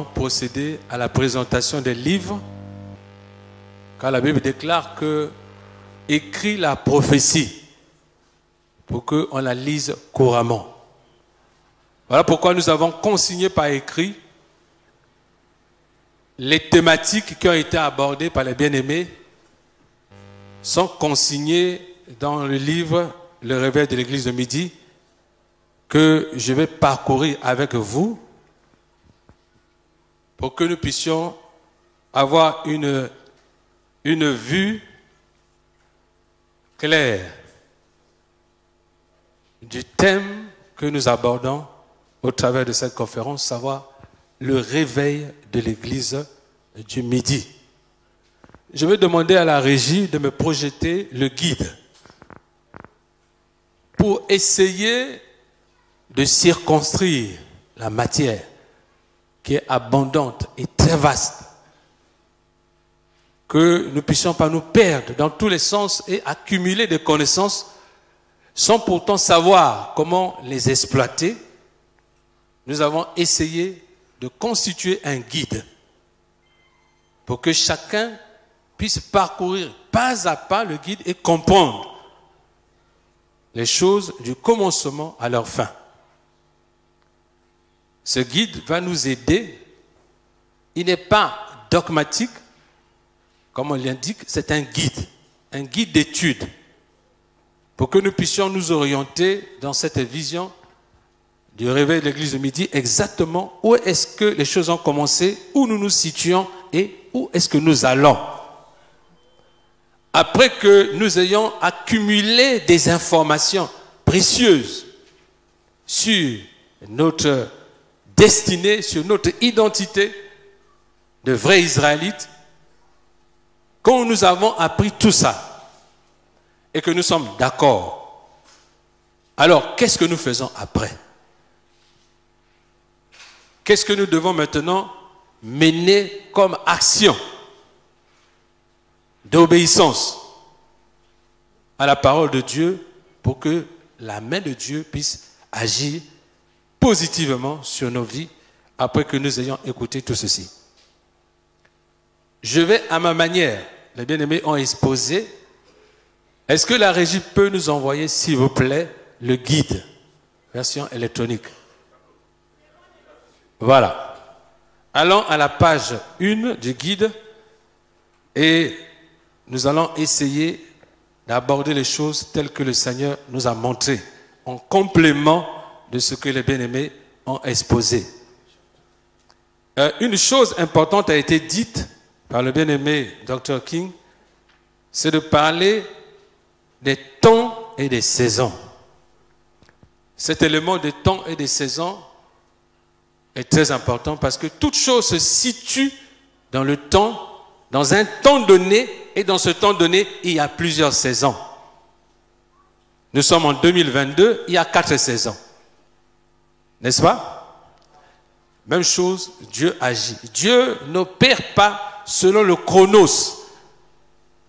Procéder à la présentation des livres, car la Bible déclare que écrit la prophétie pour qu'on la lise couramment. Voilà pourquoi nous avons consigné par écrit les thématiques qui ont été abordées par les bien-aimés sont consignées dans le livre Le réveil de l'église de midi que je vais parcourir avec vous pour que nous puissions avoir une vue claire du thème que nous abordons au travers de cette conférence, savoir le réveil de l'église du midi. Je vais demander à la régie de me projeter le guide pour essayer de circonscrire la matière qui est abondante et très vaste, que nous ne puissions pas nous perdre dans tous les sens et accumuler des connaissances sans pourtant savoir comment les exploiter. Nous avons essayé de constituer un guide pour que chacun puisse parcourir pas à pas le guide et comprendre les choses du commencement à leur fin. Ce guide va nous aider. Il n'est pas dogmatique, comme on l'indique, c'est un guide d'étude, pour que nous puissions nous orienter dans cette vision du réveil de l'église de midi, exactement où est-ce que les choses ont commencé, où nous nous situons et où est-ce que nous allons. Après que nous ayons accumulé des informations précieuses sur notre destinée, sur notre identité de vrais Israélites, quand nous avons appris tout ça et que nous sommes d'accord, alors qu'est-ce que nous faisons après? Qu'est-ce que nous devons maintenant mener comme action d'obéissance à la parole de Dieu pour que la main de Dieu puisse agir positivement sur nos vies après que nous ayons écouté tout ceci? Je vais à ma manière. Les bien-aimés ont exposé. Est-ce que la régie peut nous envoyer, s'il vous plaît, le guide, version électronique? Voilà. Allons à la page 1 du guide et nous allons essayer d'aborder les choses telles que le Seigneur nous a montrées, en complément de ce que les bien-aimés ont exposé. Une chose importante a été dite par le bien-aimé Dr. King, c'est de parler des temps et des saisons. Cet élément des temps et des saisons est très important parce que toute chose se situe dans le temps, dans un temps donné, et dans ce temps donné, il y a plusieurs saisons. Nous sommes en 2022, il y a 4 saisons. N'est-ce pas? Même chose, Dieu agit. Dieu n'opère pas selon le chronos,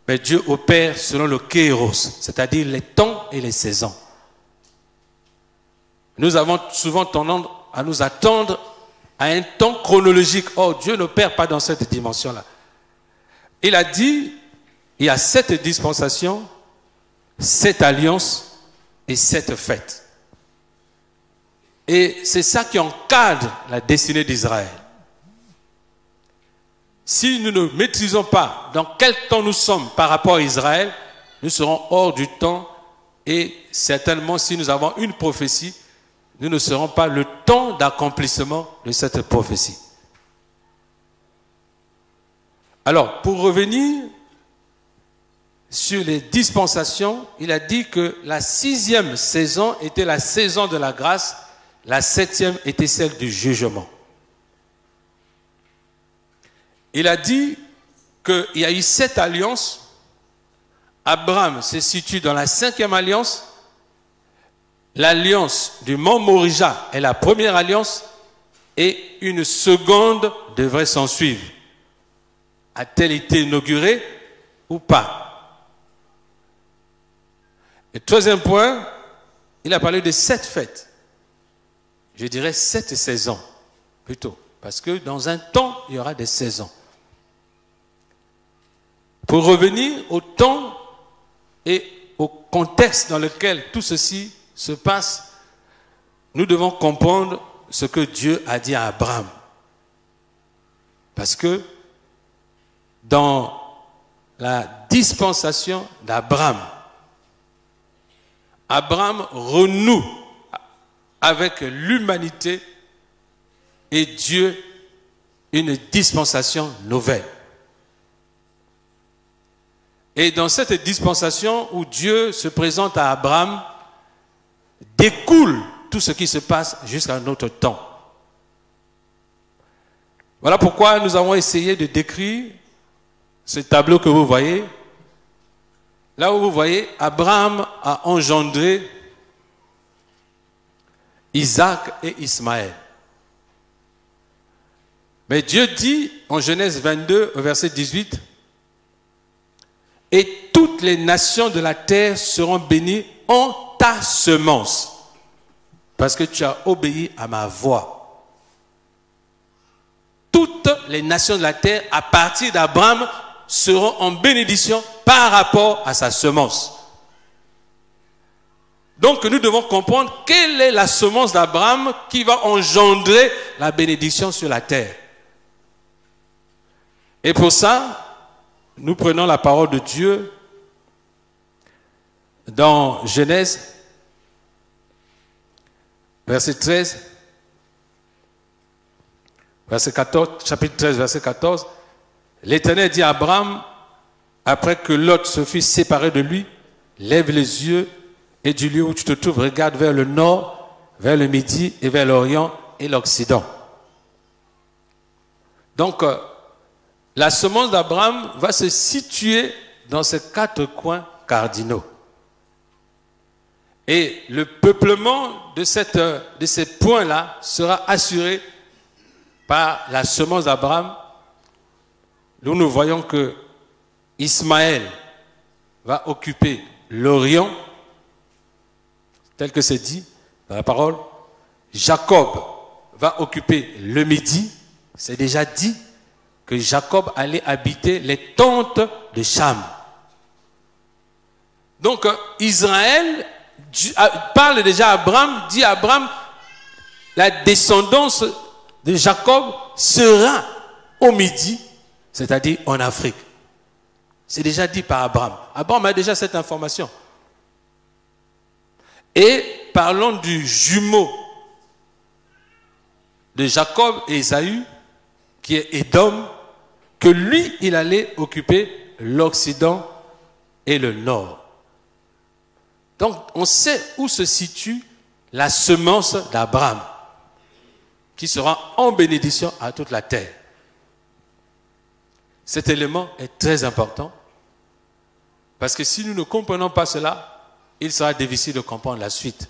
mais Dieu opère selon le kairos, c'est-à-dire les temps et les saisons. Nous avons souvent tendance à nous attendre à un temps chronologique. Or, Dieu n'opère pas dans cette dimension-là. Il a dit, il y a 7 dispensations, 7 alliances et 7 fêtes. Et c'est ça qui encadre la destinée d'Israël. Si nous ne maîtrisons pas dans quel temps nous sommes par rapport à Israël, nous serons hors du temps et certainement si nous avons une prophétie, nous ne serons pas le temps d'accomplissement de cette prophétie. Alors, pour revenir sur les dispensations, il a dit que la 6e saison était la saison de la grâce, la 7e était celle du jugement. Il a dit qu'il y a eu 7 alliances. Abraham se situe dans la 5e alliance. L'alliance du mont Morija est la première alliance et une seconde devrait s'en suivre. A-t-elle été inaugurée ou pas? Et 3e point, il a parlé de 7 fêtes. Je dirais 7 saisons, plutôt. Parce que dans un temps, il y aura des saisons. Pour revenir au temps et au contexte dans lequel tout ceci se passe, nous devons comprendre ce que Dieu a dit à Abraham. Parce que dans la dispensation d'Abraham, Abraham renoue avec l'humanité et Dieu une dispensation nouvelle. Et dans cette dispensation où Dieu se présente à Abraham, découle tout ce qui se passe jusqu'à notre temps. Voilà pourquoi nous avons essayé de décrire ce tableau que vous voyez. Là où vous voyez, Abraham a engendré Isaac et Ismaël. Mais Dieu dit en Genèse 22, au verset 18, « Et toutes les nations de la terre seront bénies en ta semence, parce que tu as obéi à ma voix. » Toutes les nations de la terre, à partir d'Abraham, seront en bénédiction par rapport à sa semence. Donc nous devons comprendre quelle est la semence d'Abraham qui va engendrer la bénédiction sur la terre. Et pour ça, nous prenons la parole de Dieu dans Genèse, verset 13, verset 14, chapitre 13, verset 14. L'Éternel dit à Abraham, après que Lot se fut séparé de lui, lève les yeux et du lieu où tu te trouves, regarde vers le nord, vers le midi et vers l'orient et l'occident. Donc, la semence d'Abraham va se situer dans ces 4 coins cardinaux. Et le peuplement de ces points-là sera assuré par la semence d'Abraham. Nous voyons que Ismaël va occuper l'Orient, tel que c'est dit dans la parole. Jacob va occuper le Midi. C'est déjà dit que Jacob allait habiter les tentes de Cham. Donc Israël parle déjà à Abraham, dit à Abraham, la descendance de Jacob sera au Midi, c'est-à-dire en Afrique. C'est déjà dit par Abraham. Abraham a déjà cette information. Et parlons du jumeau de Jacob et Ésaü, qui est Édom, que lui, il allait occuper l'Occident et le Nord. Donc, on sait où se situe la semence d'Abraham, qui sera en bénédiction à toute la terre. Cet élément est très important, parce que si nous ne comprenons pas cela, il sera difficile de comprendre la suite.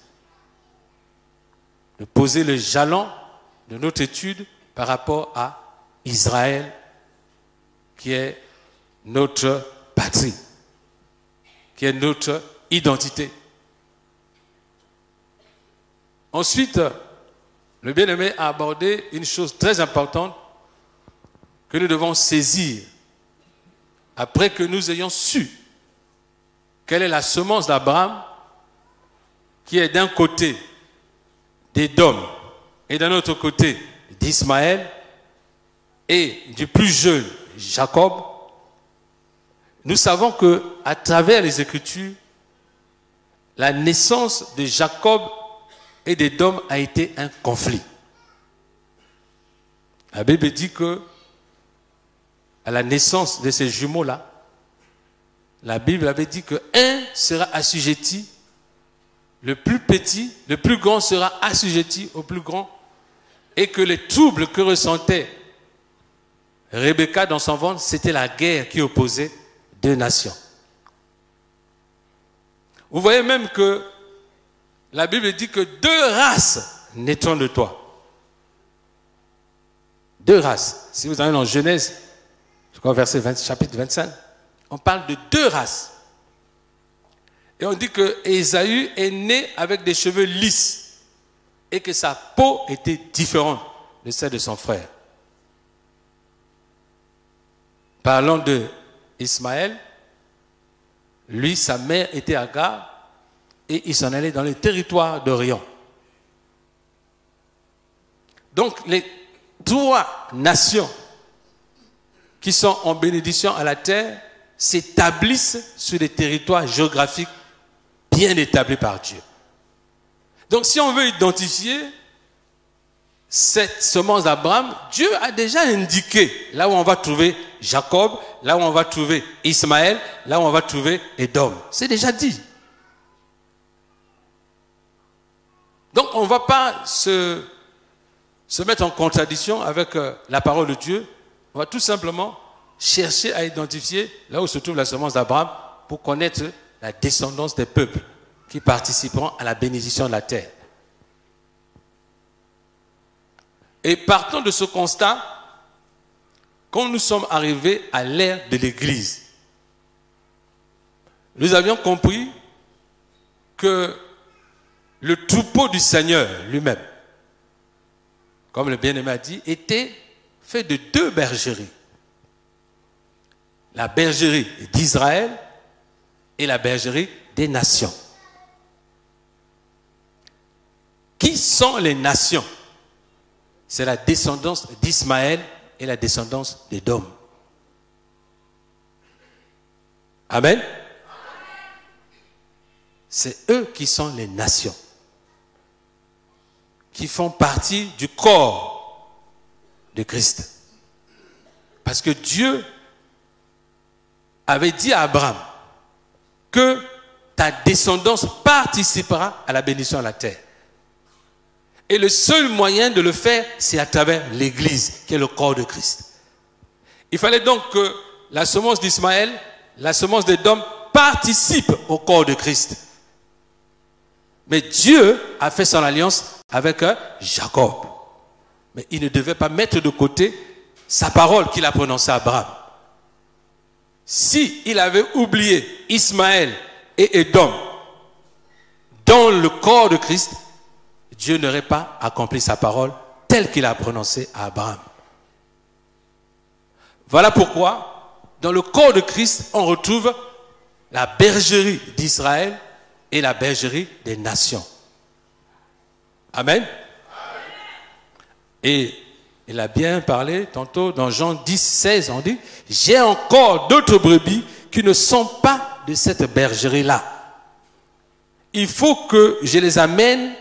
De poser le jalon de notre étude par rapport à Israël, qui est notre patrie, qui est notre identité. Ensuite, le bien-aimé a abordé une chose très importante que nous devons saisir après que nous ayons su quelle est la semence d'Abraham, qui est d'un côté d'Édom et d'un autre côté d'Ismaël et du plus jeune Jacob. Nous savons que à travers les Écritures, la naissance de Jacob et d'Édom a été un conflit. La Bible dit que à la naissance de ces jumeaux-là, la Bible avait dit qu'un sera assujetti, le plus petit, le plus grand sera assujetti au plus grand, et que les troubles que ressentait Rebecca dans son ventre, c'était la guerre qui opposait deux nations. Vous voyez même que la Bible dit que 2 races naîtront de toi. 2 races. Si vous allez dans Genèse, je crois verset 20, chapitre 25, on parle de 2 races. Et on dit que Ésaü est né avec des cheveux lisses et que sa peau était différente de celle de son frère. Parlons de Ismaël. Lui, sa mère était Agar et il s'en allait dans le territoire d'Orient. Donc, les 3 nations qui sont en bénédiction à la terre s'établissent sur des territoires géographiques bien établis par Dieu. Donc, si on veut identifier cette semence d'Abraham, Dieu a déjà indiqué là où on va trouver Jacob, là où on va trouver Ismaël, là où on va trouver Édom. C'est déjà dit. Donc, on ne va pas se mettre en contradiction avec la parole de Dieu. On va tout simplement chercher à identifier là où se trouve la semence d'Abraham pour connaître la descendance des peuples qui participeront à la bénédiction de la terre. Et partant de ce constat, quand nous sommes arrivés à l'ère de l'Église, nous avions compris que le troupeau du Seigneur lui-même, comme le bien-aimé a dit, était fait de 2 bergeries. La bergerie d'Israël et la bergerie des nations. Qui sont les nations? C'est la descendance d'Ismaël et la descendance d'Édom. Amen. C'est eux qui sont les nations, qui font partie du corps de Christ. Parce que Dieu avait dit à Abraham que ta descendance participera à la bénédiction de la terre. Et le seul moyen de le faire, c'est à travers l'Église, qui est le corps de Christ. Il fallait donc que la semence d'Ismaël, la semence d'Édom participent au corps de Christ. Mais Dieu a fait son alliance avec Jacob. Mais il ne devait pas mettre de côté sa parole qu'il a prononcée à Abraham. Si il avait oublié Ismaël et Édom dans le corps de Christ, Dieu n'aurait pas accompli sa parole telle qu'il a prononcée à Abraham. Voilà pourquoi, dans le corps de Christ, on retrouve la bergerie d'Israël et la bergerie des nations. Amen. Et il a bien parlé tantôt dans Jean 10, 16, on dit « J'ai encore d'autres brebis qui ne sont pas de cette bergerie-là. Il faut que je les amène.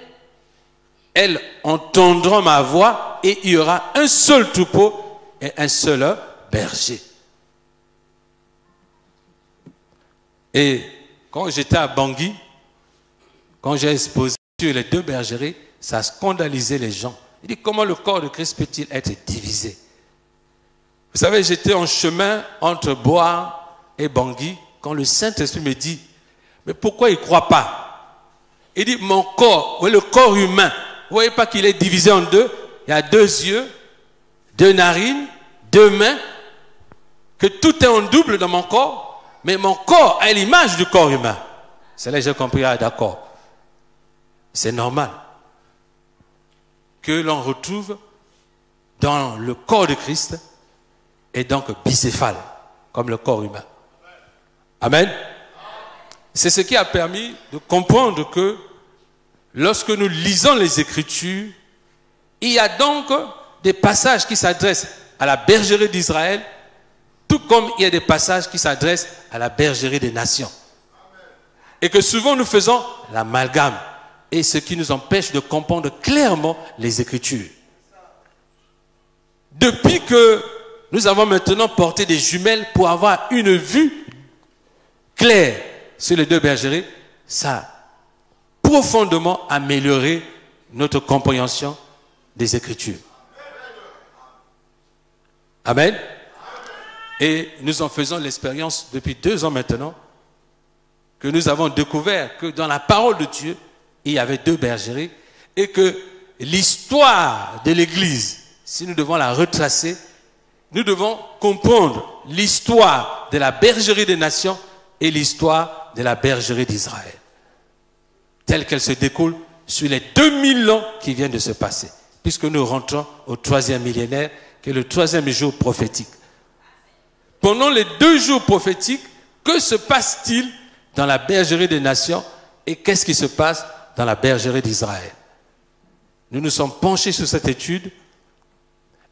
Elles entendront ma voix et il y aura un seul troupeau et un seul berger. » Et quand j'étais à Bangui, quand j'ai exposé sur les 2 bergeries, ça a scandalisé les gens. Il dit, comment le corps de Christ peut-il être divisé? Vous savez, j'étais en chemin entre Bois et Bangui quand le Saint-Esprit me dit, mais pourquoi il ne croit pas? Il dit, mon corps, le corps humain, vous ne voyez pas qu'il est divisé en 2? Il y a 2 yeux, 2 narines, 2 mains, que tout est en double dans mon corps, mais mon corps a l'image du corps humain. C'est là que j'ai compris, ah d'accord. C'est normal que l'on retrouve dans le corps de Christ et donc bicéphale, comme le corps humain. Amen. C'est ce qui a permis de comprendre que lorsque nous lisons les Écritures, il y a donc des passages qui s'adressent à la bergerie d'Israël, tout comme il y a des passages qui s'adressent à la bergerie des nations. Et que souvent nous faisons l'amalgame, et ce qui nous empêche de comprendre clairement les Écritures. Depuis que nous avons maintenant porté des jumelles pour avoir une vue claire sur les 2 bergeries, ça a profondément amélioré notre compréhension des Écritures. Amen. Et nous en faisons l'expérience depuis 2 ans maintenant, que nous avons découvert que dans la parole de Dieu, il y avait 2 bergeries et que l'histoire de l'Église, si nous devons la retracer, nous devons comprendre l'histoire de la bergerie des nations et l'histoire de la bergerie d'Israël, telle qu'elle se découle sur les 2000 ans qui viennent de se passer, puisque nous rentrons au 3e millénaire, qui est le 3e jour prophétique. pendant les 2 jours prophétiques, que se passe-t-il dans la bergerie des nations et qu'est-ce qui se passe dans la bergerie d'Israël? Nous nous sommes penchés sur cette étude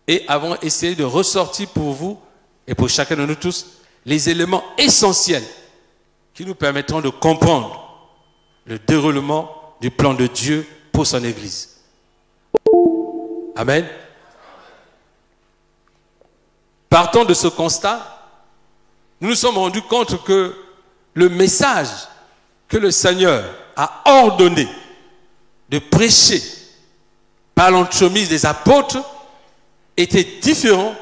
et avons essayé de ressortir pour vous et pour chacun de nous tous les éléments essentiels qui nous permettront de comprendre le déroulement du plan de Dieu pour son Église. Amen. Partant de ce constat, nous nous sommes rendus compte que le message que le Seigneur a ordonné de prêcher par l'entremise des apôtres était différent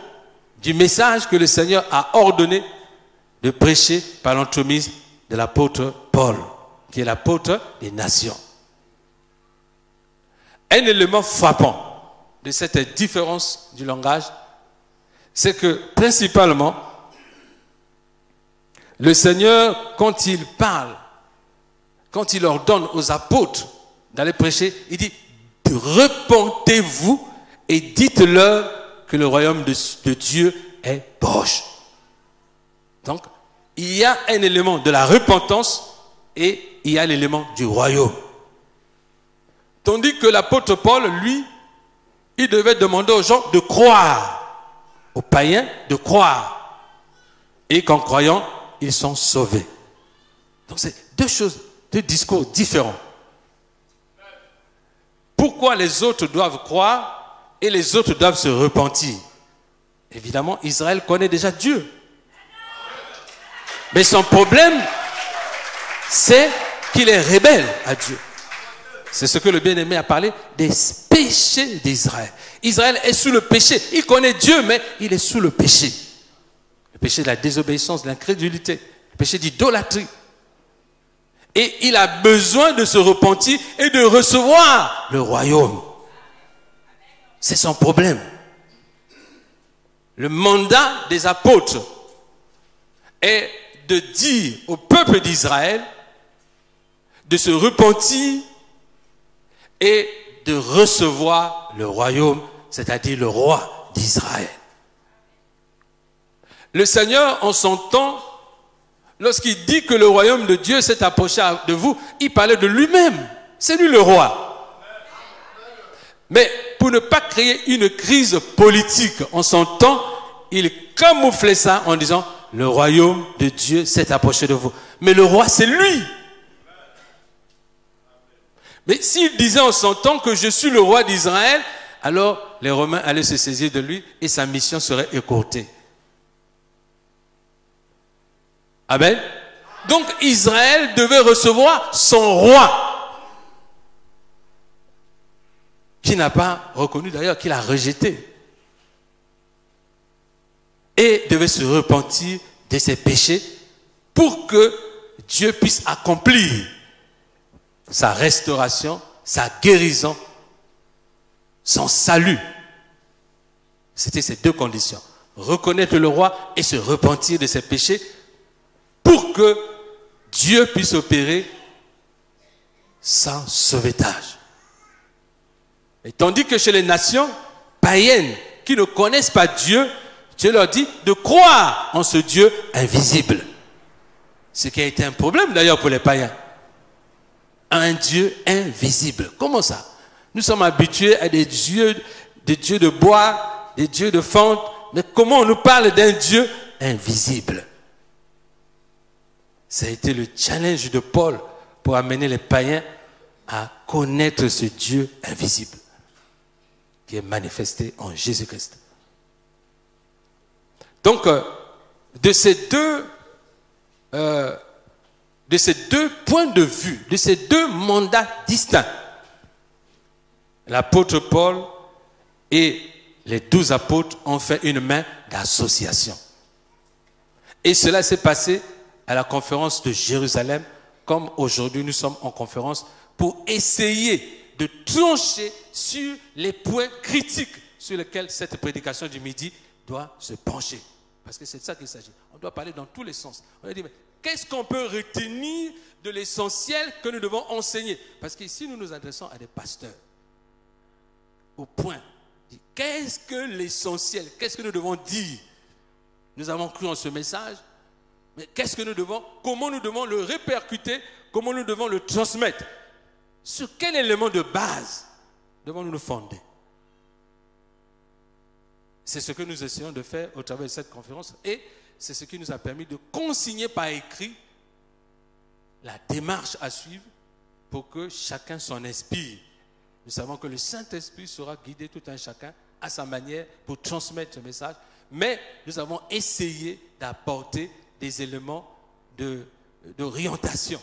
du message que le Seigneur a ordonné de prêcher par l'entremise de l'apôtre Paul, qui est l'apôtre des nations. Un élément frappant de cette différence du langage, c'est que principalement, le Seigneur, quand il parle, quand il ordonne aux apôtres d'aller prêcher, il dit « Repentez-vous et dites-leur que le royaume de Dieu est proche. » Donc, il y a un élément de la repentance et il y a l'élément du royaume. Tandis que l'apôtre Paul, lui, il devait demander aux gens de croire, aux païens de croire, et qu'en croyant, ils sont sauvés. Donc c'est 2 choses, 2 discours différents. Pourquoi les autres doivent croire et les autres doivent se repentir? Évidemment, Israël connaît déjà Dieu. Mais son problème, c'est qu'il est rebelle à Dieu. C'est ce que le bien-aimé a parlé des péchés d'Israël. Israël est sous le péché. Il connaît Dieu, mais il est sous le péché. Le péché de la désobéissance, de l'incrédulité, le péché d'idolâtrie. Et il a besoin de se repentir et de recevoir le royaume. C'est son problème. Le mandat des apôtres est de dire au peuple d'Israël de se repentir et de recevoir le royaume, c'est-à-dire le roi d'Israël. Le Seigneur, en son temps, lorsqu'il dit que le royaume de Dieu s'est approché de vous, il parlait de lui-même. C'est lui le roi. Mais pour ne pas créer une crise politique en son temps, il camouflait ça en disant « Le royaume de Dieu s'est approché de vous ». Mais le roi, c'est lui. Mais s'il disait en son temps que je suis le roi d'Israël, alors les Romains allaient se saisir de lui et sa mission serait écourtée. Amen. Donc Israël devait recevoir son roi, qui n'a pas reconnu d'ailleurs, qu'il a rejeté. Et devait se repentir de ses péchés pour que Dieu puisse accomplir sa restauration, sa guérison, son salut. C'était ces 2 conditions. Reconnaître le roi et se repentir de ses péchés pour que Dieu puisse opérer son sauvetage. Et tandis que chez les nations païennes qui ne connaissent pas Dieu, Dieu leur dit de croire en ce Dieu invisible. Ce qui a été un problème d'ailleurs pour les païens. Un Dieu invisible. Comment ça? Nous sommes habitués à des dieux de bois, des dieux de fonte, mais comment on nous parle d'un Dieu invisible? Ça a été le challenge de Paul pour amener les païens à connaître ce Dieu invisible qui est manifesté en Jésus-Christ. Donc, de ces deux points de vue, de ces 2 mandats distincts, l'apôtre Paul et les 12 apôtres ont fait une main d'association. Et cela s'est passé à la conférence de Jérusalem, comme aujourd'hui nous sommes en conférence, pour essayer de trancher sur les points critiques sur lesquels cette prédication du midi doit se pencher. Parce que c'est de ça qu'il s'agit. On doit parler dans tous les sens. On doit dire, mais qu'est-ce qu'on peut retenir de l'essentiel que nous devons enseigner? Parce qu'ici, nous nous adressons à des pasteurs. Au point. Qu'est-ce que l'essentiel? Qu'est-ce que nous devons dire? nous avons cru en ce message, mais qu'est-ce que nous devons, comment nous devons le répercuter, comment nous devons le transmettre? Sur quel élément de base devons-nous nous fonder? C'est ce que nous essayons de faire au travers de cette conférence et c'est ce qui nous a permis de consigner par écrit la démarche à suivre pour que chacun s'en inspire. Nous savons que le Saint-Esprit sera guidé tout un chacun à sa manière pour transmettre ce message, mais nous avons essayé d'apporter des éléments d'orientation.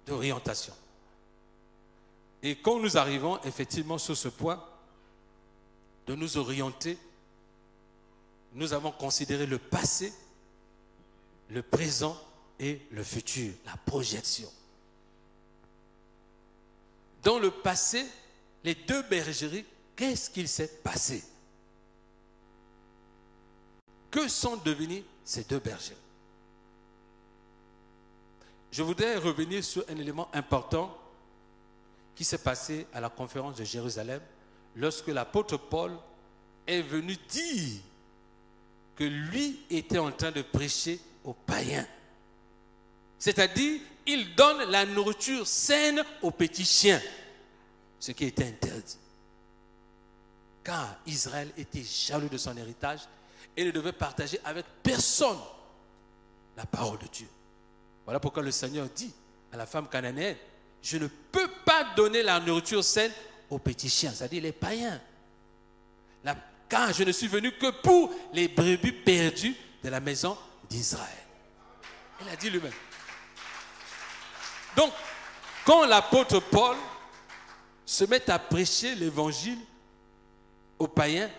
D'orientation. Et quand nous arrivons effectivement sur ce point de nous orienter, nous avons considéré le passé, le présent et le futur, la projection. Dans le passé, les deux bergeries, qu'est-ce qu'il s'est passé? Que sont devenues ces deux bergeries? Je voudrais revenir sur un élément important qui s'est passé à la conférence de Jérusalem lorsque l'apôtre Paul est venu dire que lui était en train de prêcher aux païens. C'est-à-dire, il donne la nourriture saine aux petits chiens, ce qui était interdit. Car Israël était jaloux de son héritage et ne devait partager avec personne la parole de Dieu. Voilà pourquoi le Seigneur dit à la femme cananéenne, je ne peux pas donner la nourriture saine aux petits chiens, c'est-à-dire les païens. Car je ne suis venu que pour les brebis perdues de la maison d'Israël. Il a dit lui-même. Donc, quand l'apôtre Paul se met à prêcher l'évangile aux païens,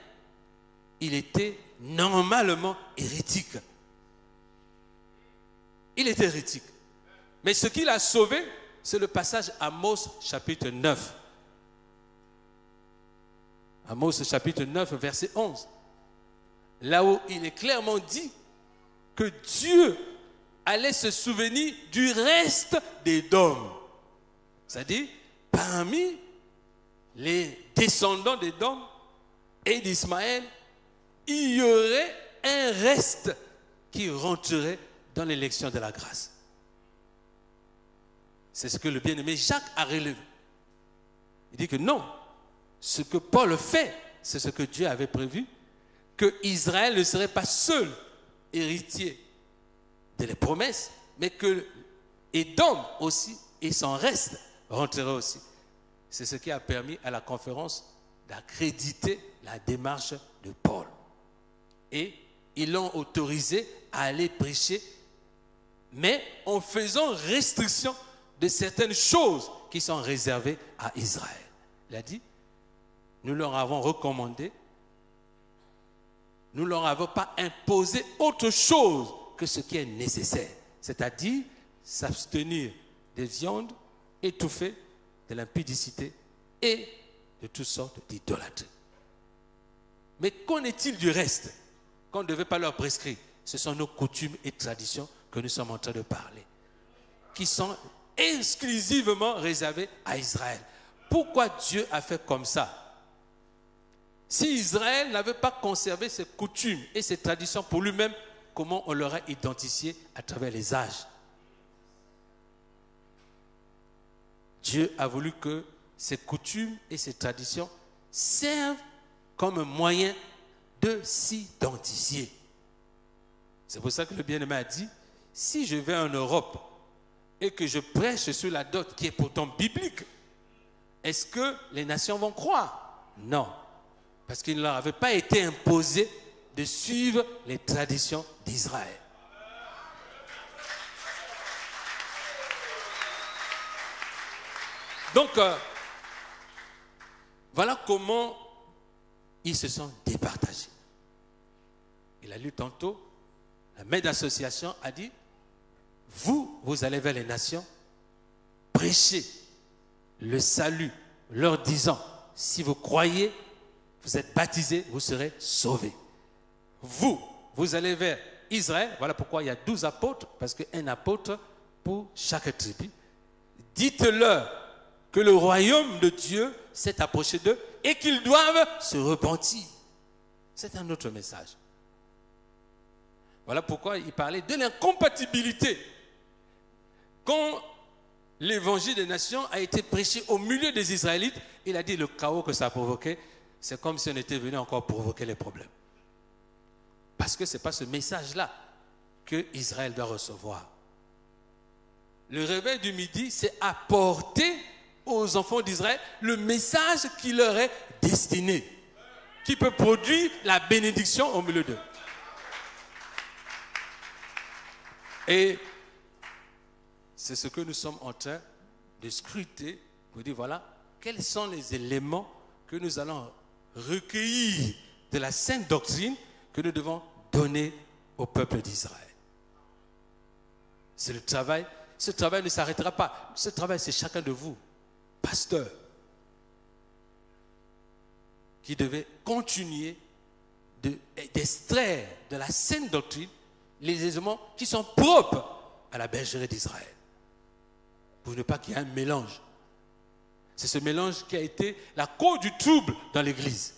il était normalement hérétique. Il était hérétique. Mais ce qui l'a sauvé, c'est le passage Amos chapitre 9. Amos chapitre 9, verset 11. Là où il est clairement dit que Dieu allait se souvenir du reste d'Édom. C'est-à-dire, parmi les descendants d'Édom et d'Ismaël, il y aurait un reste qui rentrerait dans l'élection de la grâce. C'est ce que le bien-aimé Jacques a relevé. Il dit que non, ce que Paul fait, c'est ce que Dieu avait prévu, que Israël ne serait pas seul héritier de les promesses, mais que Édom aussi et son reste rentreraient aussi. C'est ce qui a permis à la conférence d'accréditer la démarche de Paul. Et ils l'ont autorisé à aller prêcher, mais en faisant restriction de certaines choses qui sont réservées à Israël. Il a dit, nous leur avons recommandé, nous ne leur avons pas imposé autre chose que ce qui est nécessaire, c'est-à-dire s'abstenir des viandes étouffées, de l'impudicité et de toutes sortes d'idolâtries. Mais qu'en est-il du reste qu'on ne devait pas leur prescrire? Ce sont nos coutumes et traditions que nous sommes en train de parler, qui sont exclusivement réservées à Israël. Pourquoi Dieu a fait comme ça? Si Israël n'avait pas conservé ses coutumes et ses traditions pour lui-même, comment on l'aurait identifié à travers les âges? Dieu a voulu que ces coutumes et ces traditions servent comme moyen de s'identifier. C'est pour ça que le bien-aimé a dit, si je vais en Europe et que je prêche sur la dot qui est pourtant biblique, est-ce que les nations vont croire? Non. Parce qu'il ne leur avait pas été imposé de suivre les traditions d'Israël. Donc, voilà comment ils se sont départagés. Il a lu tantôt, la maître d'association a dit, vous allez vers les nations, prêchez le salut, leur disant, si vous croyez, vous êtes baptisés, vous serez sauvés. Vous allez vers Israël, voilà pourquoi il y a 12 apôtres, parce qu'un apôtre pour chaque tribu. Dites-leur que le royaume de Dieu s'est approché d'eux et qu'ils doivent se repentir. c'est un autre message. Voilà pourquoi il parlait de l'incompatibilité. Quand l'évangile des nations a été prêché au milieu des Israélites, il a dit le chaos que ça a provoqué, c'est comme si on était venu encore provoquer les problèmes. Parce que ce n'est pas ce message-là que Israël doit recevoir. Le réveil du midi, c'est apporter aux enfants d'Israël le message qui leur est destiné, qui peut produire la bénédiction au milieu d'eux. Et c'est ce que nous sommes en train de scruter pour dire voilà, quels sont les éléments que nous allons recueillir de la sainte doctrine que nous devons donner au peuple d'Israël. C'est le travail. Ce travail ne s'arrêtera pas. Ce travail, c'est chacun de vous, pasteurs, qui devez continuer d'extraire de la sainte doctrine les éléments qui sont propres à la bergerie d'Israël. Pour ne pas qu'il y ait un mélange. C'est ce mélange qui a été la cause du trouble dans l'Église.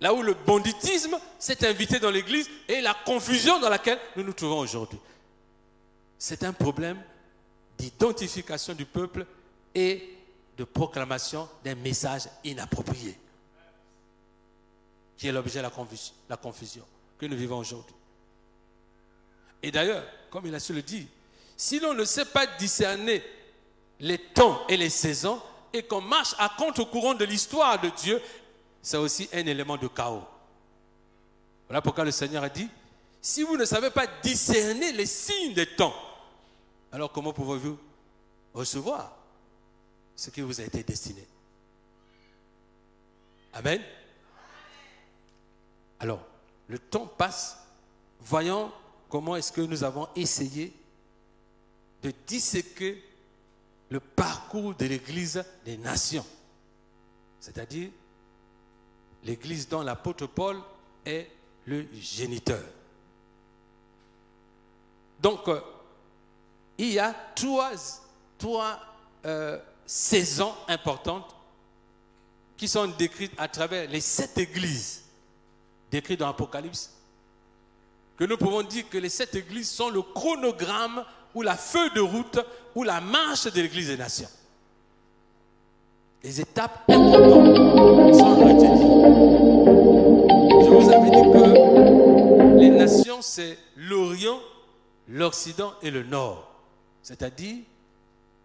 Là où le banditisme s'est invité dans l'Église et la confusion dans laquelle nous nous trouvons aujourd'hui. C'est un problème d'identification du peuple et de proclamation d'un message inapproprié qui est l'objet de la confusion que nous vivons aujourd'hui. Et d'ailleurs, comme il a su le dire, si l'on ne sait pas discerner les temps et les saisons et qu'on marche à contre-courant de l'histoire de Dieu, c'est aussi un élément de chaos. Voilà pourquoi le Seigneur a dit, si vous ne savez pas discerner les signes des temps, alors comment pouvez-vous recevoir ce qui vous a été destiné? Amen. Alors, le temps passe. Voyons comment est-ce que nous avons essayé de disséquer le parcours de l'Église des nations. C'est-à-dire l'Église dont l'apôtre Paul est le géniteur. Donc, il y a trois saisons importantes qui sont décrites à travers les 7 églises décrites dans l'Apocalypse, que nous pouvons dire que les 7 églises sont le chronogramme ou la feuille de route ou la marche de l'Église des nations. Les étapes importantes sont retenues. Je vous avais dit que les nations, c'est l'Orient, l'Occident et le Nord. C'est-à-dire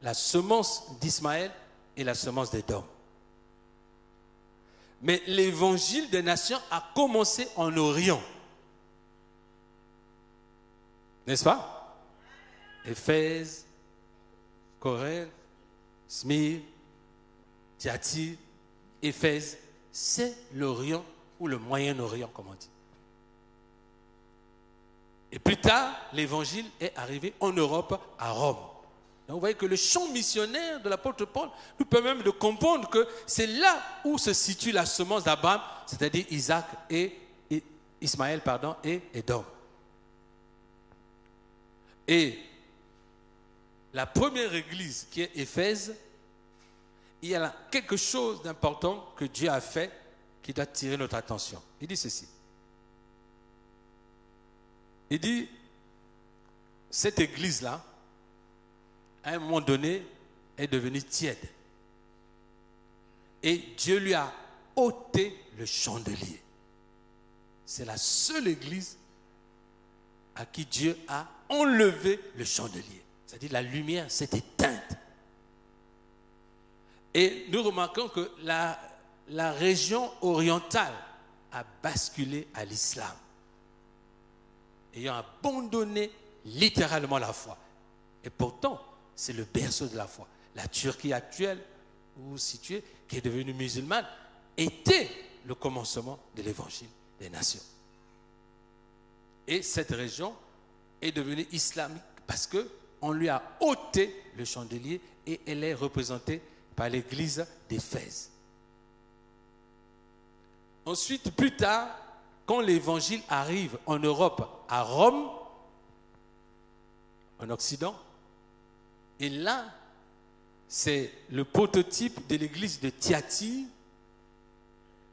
la semence d'Ismaël et la semence d'Édom. Mais l'évangile des nations a commencé en Orient. N'est-ce pas? Éphèse, Corinthe, Smyrne, Thyatire, Éphèse, c'est l'Orient ou le Moyen-Orient, comme on dit. Et plus tard, l'évangile est arrivé en Europe, à Rome. Donc vous voyez que le champ missionnaire de l'apôtre Paul nous permet même de comprendre que c'est là où se situe la semence d'Abraham, c'est-à-dire Isaac et Ismaël, et Édom. Et la première église qui est Éphèse, il y a là quelque chose d'important que Dieu a fait qui doit tirer notre attention. Il dit ceci. Il dit, cette église-là, à un moment donné, est devenue tiède. Et Dieu lui a ôté le chandelier. C'est la seule église à qui Dieu a enlevé le chandelier. C'est-à-dire la lumière s'est éteinte. Et nous remarquons que la région orientale a basculé à l'islam, ayant abandonné littéralement la foi. Et pourtant, c'est le berceau de la foi. La Turquie actuelle, où située, qui est devenue musulmane, était le commencement de l'évangile des nations. Et cette région est devenue islamique parce qu'on lui a ôté le chandelier et elle est représentée par l'église d'Éphèse. Ensuite, plus tard, quand l'évangile arrive en Europe, à Rome, en Occident, et là, c'est le prototype de l'église de Thyatire,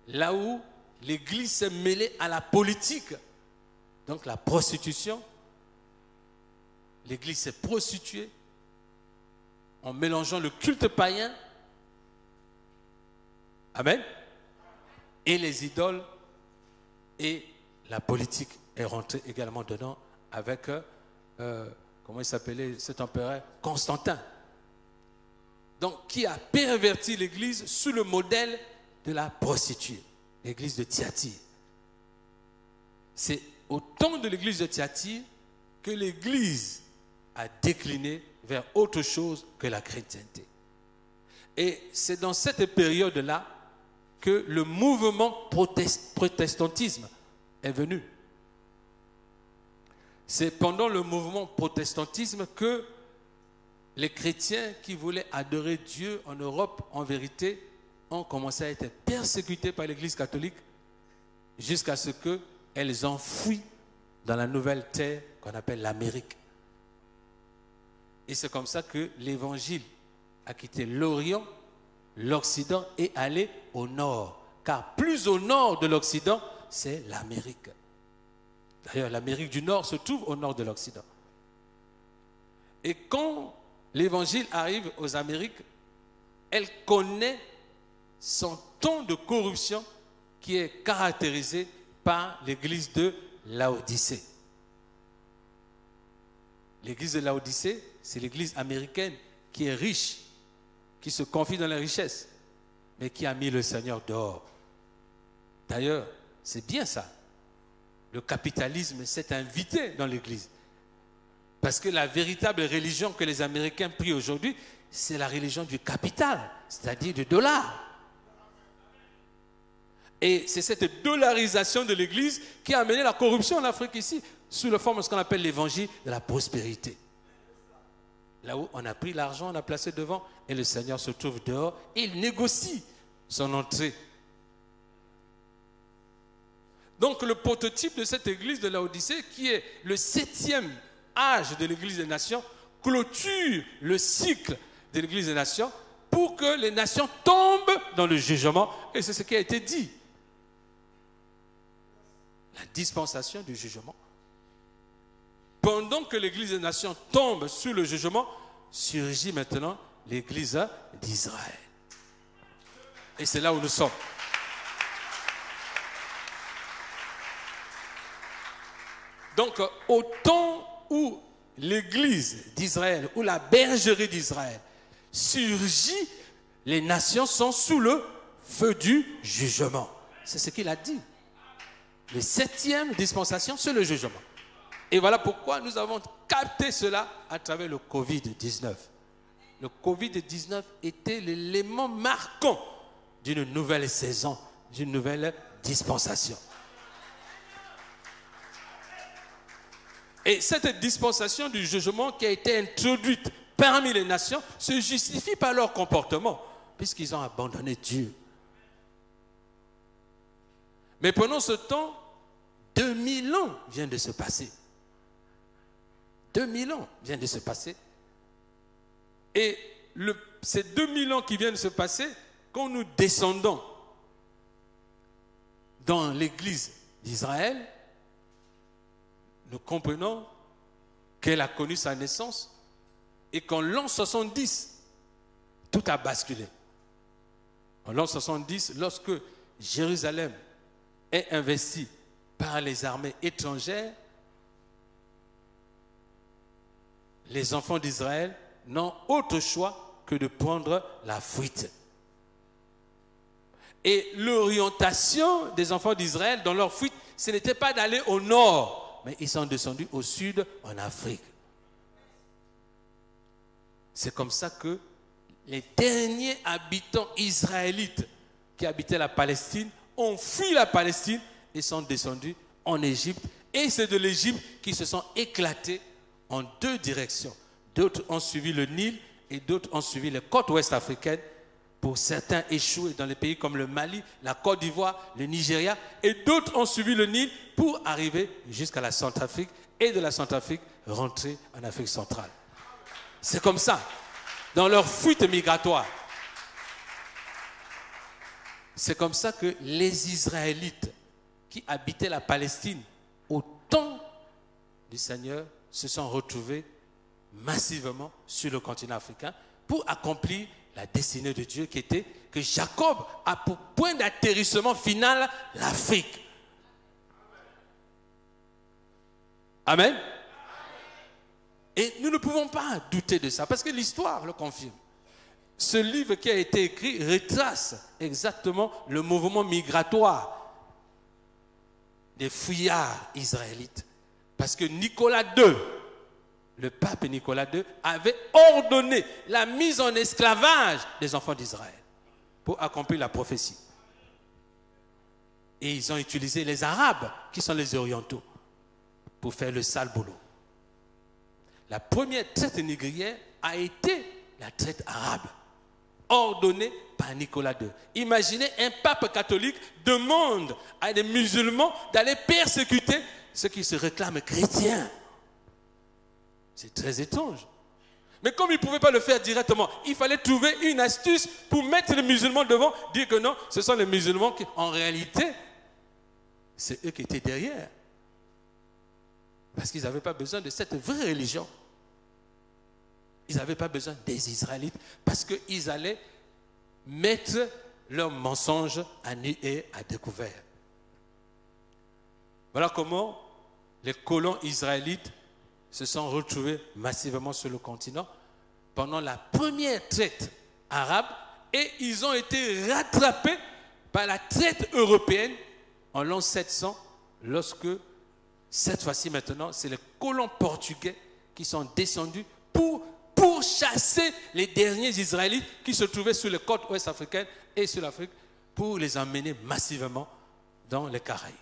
là où l'Église s'est mêlée à la politique. Donc la prostitution, l'Église s'est prostituée en mélangeant le culte païen, amen, et les idoles, et la politique est rentrée également dedans avec, comment il s'appelait cet empereur, Constantin. Donc qui a perverti l'Église sous le modèle de la prostituée, l'Église de Thyatire. C'est au temps de l'Église de Thyatire que l'Église a décliné vers autre chose que la chrétienté. Et c'est dans cette période-là que le mouvement protestantisme est venu. C'est pendant le mouvement protestantisme que les chrétiens qui voulaient adorer Dieu en Europe, en vérité, ont commencé à être persécutés par l'Église catholique jusqu'à ce qu'elles enfouissent dans la nouvelle terre qu'on appelle l'Amérique. Et c'est comme ça que l'Évangile a quitté l'Orient, l'Occident et allé au nord. Car plus au nord de l'Occident, c'est l'Amérique. D'ailleurs, l'Amérique du Nord se trouve au nord de l'Occident. Et quand l'Évangile arrive aux Amériques, elle connaît son ton de corruption qui est caractérisé par l'église de Laodicée. L'église de Laodicée, c'est l'église américaine qui est riche, qui se confie dans la richesse, mais qui a mis le Seigneur dehors. D'ailleurs, c'est bien ça. Le capitalisme s'est invité dans l'église. Parce que la véritable religion que les Américains prient aujourd'hui, c'est la religion du capital, c'est-à-dire du dollar. Et c'est cette dollarisation de l'Église qui a amené la corruption en Afrique ici, sous la forme de ce qu'on appelle l'évangile de la prospérité. Là où on a pris l'argent, on a placé devant, et le Seigneur se trouve dehors, et il négocie son entrée. Donc le prototype de cette église de Laodicée, qui est le 7e âge de l'église des nations, clôture le cycle de l'église des nations pour que les nations tombent dans le jugement. Et c'est ce qui a été dit. La dispensation du jugement. Pendant que l'église des nations tombe sous le jugement, surgit maintenant l'église d'Israël. Et c'est là où nous sommes. Donc, au temps où l'église d'Israël, où la bergerie d'Israël surgit, les nations sont sous le feu du jugement. C'est ce qu'il a dit. Le 7e dispensation, c'est le jugement. Et voilà pourquoi nous avons capté cela à travers le Covid-19. Le Covid-19 était l'élément marquant d'une nouvelle saison, d'une nouvelle dispensation. Et cette dispensation du jugement qui a été introduite parmi les nations se justifie par leur comportement, puisqu'ils ont abandonné Dieu. Mais pendant ce temps, 2000 ans viennent de se passer. 2000 ans viennent de se passer. Et ces 2000 ans qui viennent de se passer, quand nous descendons dans l'église d'Israël, nous comprenons qu'elle a connu sa naissance et qu'en l'an 70, tout a basculé. En l'an 70, lorsque Jérusalem est investie par les armées étrangères, les enfants d'Israël n'ont autre choix que de prendre la fuite. Et l'orientation des enfants d'Israël dans leur fuite, ce n'était pas d'aller au nord, mais ils sont descendus au sud, en Afrique. C'est comme ça que les derniers habitants israélites qui habitaient la Palestine ont fui la Palestine et sont descendus en Égypte. Et c'est de l'Égypte qu'ils se sont éclatés en deux directions. D'autres ont suivi le Nil et d'autres ont suivi les côtes ouest africaines. Pour certains échoués dans les pays comme le Mali, la Côte d'Ivoire, le Nigeria. Et d'autres ont suivi le Nil pour arriver jusqu'à la Centrafrique et de la Centrafrique rentrer en Afrique centrale. C'est comme ça, dans leur fuite migratoire. C'est comme ça que les Israélites qui habitaient la Palestine au temps du Seigneur se sont retrouvés massivement sur le continent africain pour accomplir la destinée de Dieu qui était que Jacob a pour point d'atterrissement final l'Afrique. Amen. Et nous ne pouvons pas douter de ça parce que l'histoire le confirme. Ce livre qui a été écrit retrace exactement le mouvement migratoire des fuyards israélites. Parce que Nicolas II, le pape Nicolas II, avait ordonné la mise en esclavage des enfants d'Israël pour accomplir la prophétie. Et ils ont utilisé les Arabes, qui sont les Orientaux, pour faire le sale boulot. La première traite négrière a été la traite arabe, ordonnée par Nicolas II. Imaginez, un pape catholique demande à des musulmans d'aller persécuter ceux qui se réclament chrétiens. C'est très étrange. Mais comme il ne pouvait pas le faire directement, il fallait trouver une astuce pour mettre les musulmans devant, dire que non, ce sont les musulmans qui, en réalité, c'est eux qui étaient derrière. Parce qu'ils n'avaient pas besoin de cette vraie religion. Ils n'avaient pas besoin des Israélites parce qu'ils allaient mettre leurs mensonges à nu et à découvert. Voilà comment les colons israélites se sont retrouvés massivement sur le continent pendant la première traite arabe et ils ont été rattrapés par la traite européenne en l'an 700 lorsque, cette fois-ci maintenant, c'est les colons portugais qui sont descendus pour chasser les derniers Israélites qui se trouvaient sur les côtes ouest africaines et sur l'Afrique pour les emmener massivement dans les Caraïbes.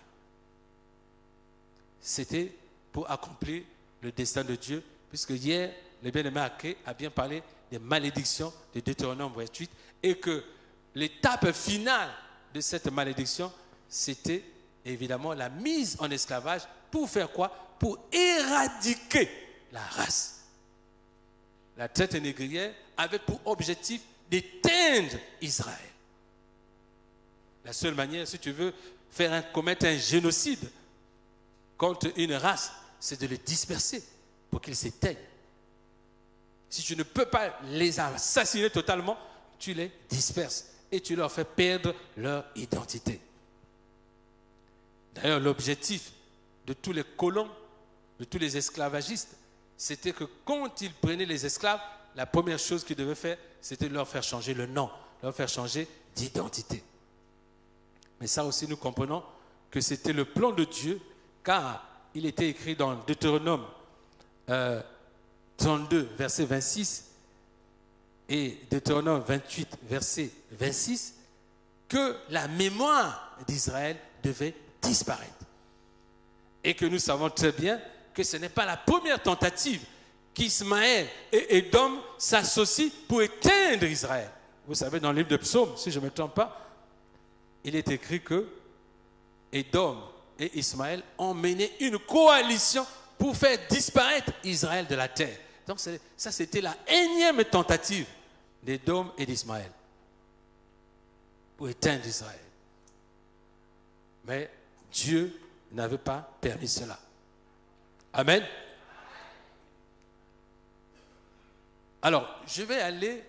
C'était pour accomplir le destin de Dieu, puisque hier, le bien-aimé Aké a bien parlé des malédictions de Deutéronome 28 et que l'étape finale de cette malédiction, c'était évidemment la mise en esclavage pour faire quoi? Pour éradiquer la race. La traite négrière avait pour objectif d'éteindre Israël. La seule manière, si tu veux commettre un génocide contre une race, c'est de les disperser pour qu'ils s'éteignent. Si tu ne peux pas les assassiner totalement, tu les disperses et tu leur fais perdre leur identité. D'ailleurs, l'objectif de tous les colons, de tous les esclavagistes, c'était que quand ils prenaient les esclaves, la première chose qu'ils devaient faire, c'était leur faire changer le nom, leur faire changer d'identité. Mais ça aussi, nous comprenons que c'était le plan de Dieu, car il était écrit dans Deutéronome 32, verset 26, et Deutéronome 28, verset 26, que la mémoire d'Israël devait disparaître. Et que nous savons très bien que ce n'est pas la première tentative qu'Ismaël et Édom s'associent pour éteindre Israël. Vous savez, dans le livre de Psaumes, si je ne me trompe pas, il est écrit que Édom et Ismaël ont mené une coalition pour faire disparaître Israël de la terre. Donc ça, c'était la énième tentative d'Édom et d'Ismaël pour éteindre Israël. Mais Dieu n'avait pas permis cela. Amen. Alors, je vais aller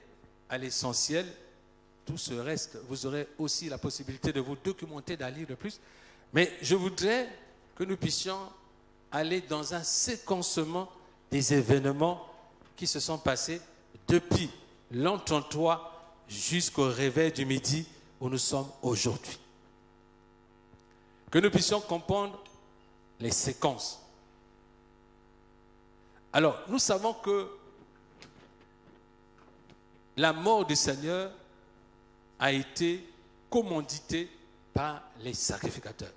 à l'essentiel. Tout ce reste, vous aurez aussi la possibilité de vous documenter, d'en lire de plus. Mais je voudrais que nous puissions aller dans un séquencement des événements qui se sont passés depuis l'an 33 jusqu'au réveil du midi où nous sommes aujourd'hui. Que nous puissions comprendre les séquences. Alors, nous savons que la mort du Seigneur a été commanditée par les sacrificateurs.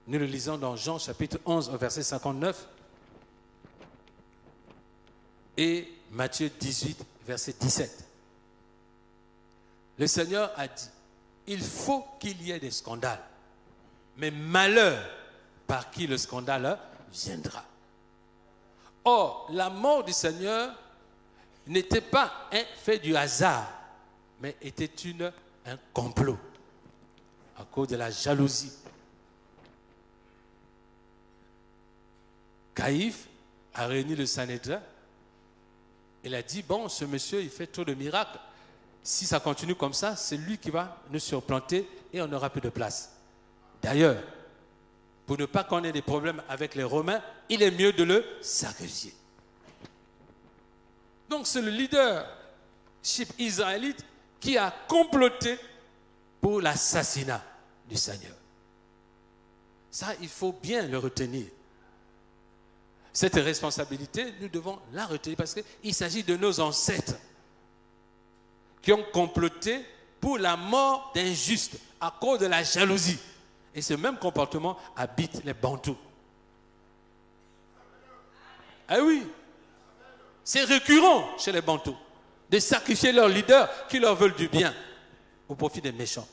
Nous le lisons dans Jean chapitre 11 au verset 59 et Matthieu 18 verset 17. Le Seigneur a dit, il faut qu'il y ait des scandales, mais malheur par qui le scandale viendra. Or, la mort du Seigneur n'était pas un fait du hasard, mais était une un complot, à cause de la jalousie. Caïphe a réuni le Sanhédrin. Il a dit, bon, ce monsieur, il fait trop de miracles. Si ça continue comme ça, c'est lui qui va nous surplanter et on n'aura plus de place. D'ailleurs, pour ne pas qu'on ait des problèmes avec les Romains, il est mieux de le sacrifier. Donc c'est le leadership israélite qui a comploté pour l'assassinat du Seigneur. Ça, il faut bien le retenir. Cette responsabilité, nous devons la retenir parce qu'il s'agit de nos ancêtres qui ont comploté pour la mort d'un juste à cause de la jalousie. Et ce même comportement habite les Bantous. Ah oui, c'est récurrent chez les Bantous de sacrifier leurs leaders qui leur veulent du bien au profit des méchants.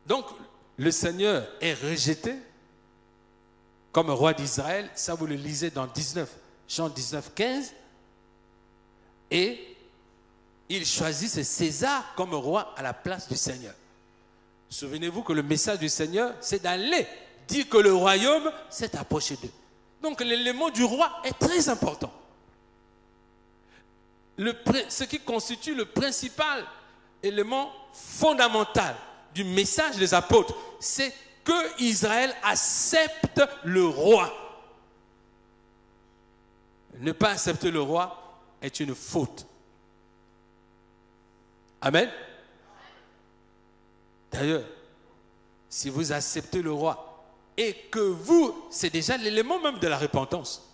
Donc, le Seigneur est rejeté comme roi d'Israël. Ça, vous le lisez dans Jean 19, 15. Et il choisit César comme roi à la place du Seigneur. Souvenez-vous que le message du Seigneur, c'est d'aller dire que le royaume s'est approché d'eux. Donc l'élément du roi est très important. Ce qui constitue le principal élément fondamental du message des apôtres, c'est que Israël accepte le roi. Ne pas accepter le roi est une faute. Amen. D'ailleurs, si vous acceptez le roi et que vous, c'est déjà l'élément même de la repentance.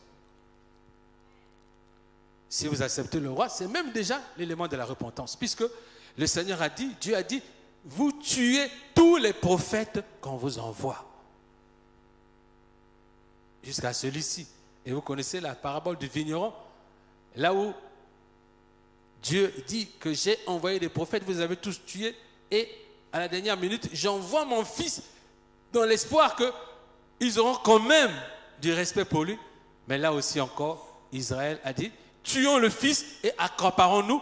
Si vous acceptez le roi, c'est même déjà l'élément de la repentance. Puisque le Seigneur a dit, Dieu a dit, vous tuez tous les prophètes qu'on vous envoie. Jusqu'à celui-ci. Et vous connaissez la parabole du vigneron, là où Dieu dit que j'ai envoyé des prophètes, vous avez tous tué, et à la dernière minute, j'envoie mon fils dans l'espoir qu'ils auront quand même du respect pour lui. Mais là aussi encore, Israël a dit, tuons le fils et accaparons-nous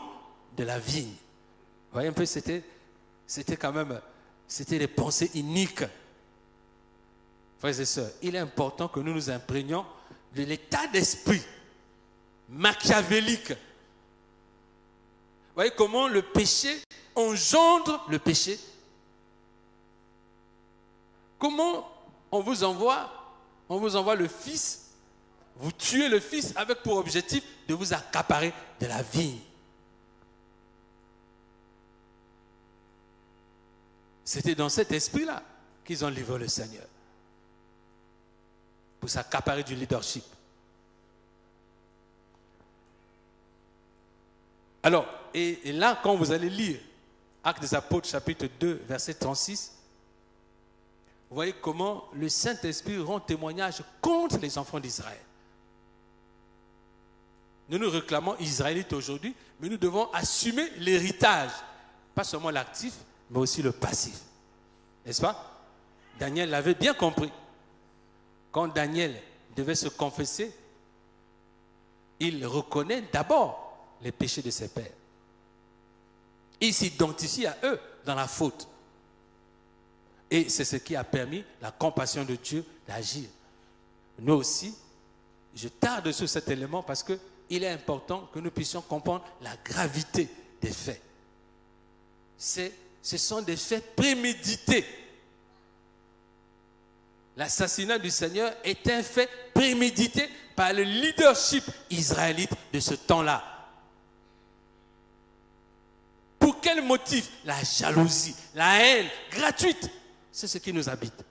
de la vigne. Vous voyez un peu, c'était quand même, c'était des pensées iniques. Frères et sœurs, il est important que nous nous imprégnions de l'état d'esprit machiavélique. Vous voyez comment le péché engendre le péché. Comment on vous envoie le fils, vous tuez le fils avec pour objectif de vous accaparer de la vigne. C'était dans cet esprit-là qu'ils ont livré le Seigneur. Pour s'accaparer du leadership. Alors, et là, quand vous allez lire Actes des Apôtres, chapitre 2, verset 36, vous voyez comment le Saint-Esprit rend témoignage contre les enfants d'Israël. Nous nous réclamons israélites aujourd'hui, mais nous devons assumer l'héritage. Pas seulement l'actif, mais aussi le passif. N'est-ce pas? Daniel l'avait bien compris. Quand Daniel devait se confesser, il reconnaît d'abord les péchés de ses pères. Il s'identifie à eux dans la faute. Et c'est ce qui a permis la compassion de Dieu d'agir. Nous aussi, je tarde sur cet élément parce qu'il est important que nous puissions comprendre la gravité des faits. Ce sont des faits prémédités. L'assassinat du Seigneur est un fait prémédité par le leadership israélite de ce temps-là. Pour quel motif? La jalousie, la haine gratuite. C'est ce qui nous habite.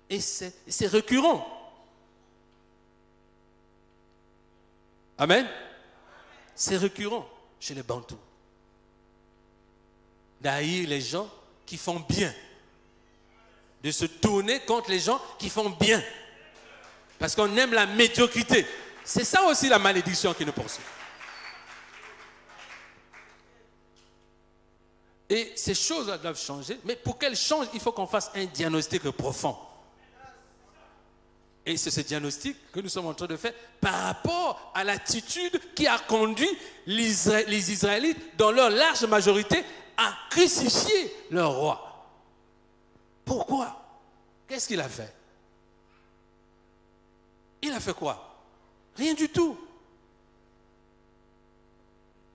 Et c'est récurrent. Amen. C'est récurrent chez les Bantous. D'haïr les gens qui font bien. De se tourner contre les gens qui font bien. Parce qu'on aime la médiocrité. C'est ça aussi la malédiction qui nous poursuit. Et ces choses-là doivent changer. Mais pour qu'elles changent, il faut qu'on fasse un diagnostic profond. Et c'est ce diagnostic que nous sommes en train de faire par rapport à l'attitude qui a conduit les Israélites, dans leur large majorité, à crucifier leur roi. Pourquoi? Qu'est-ce qu'il a fait? Il a fait quoi? Rien du tout.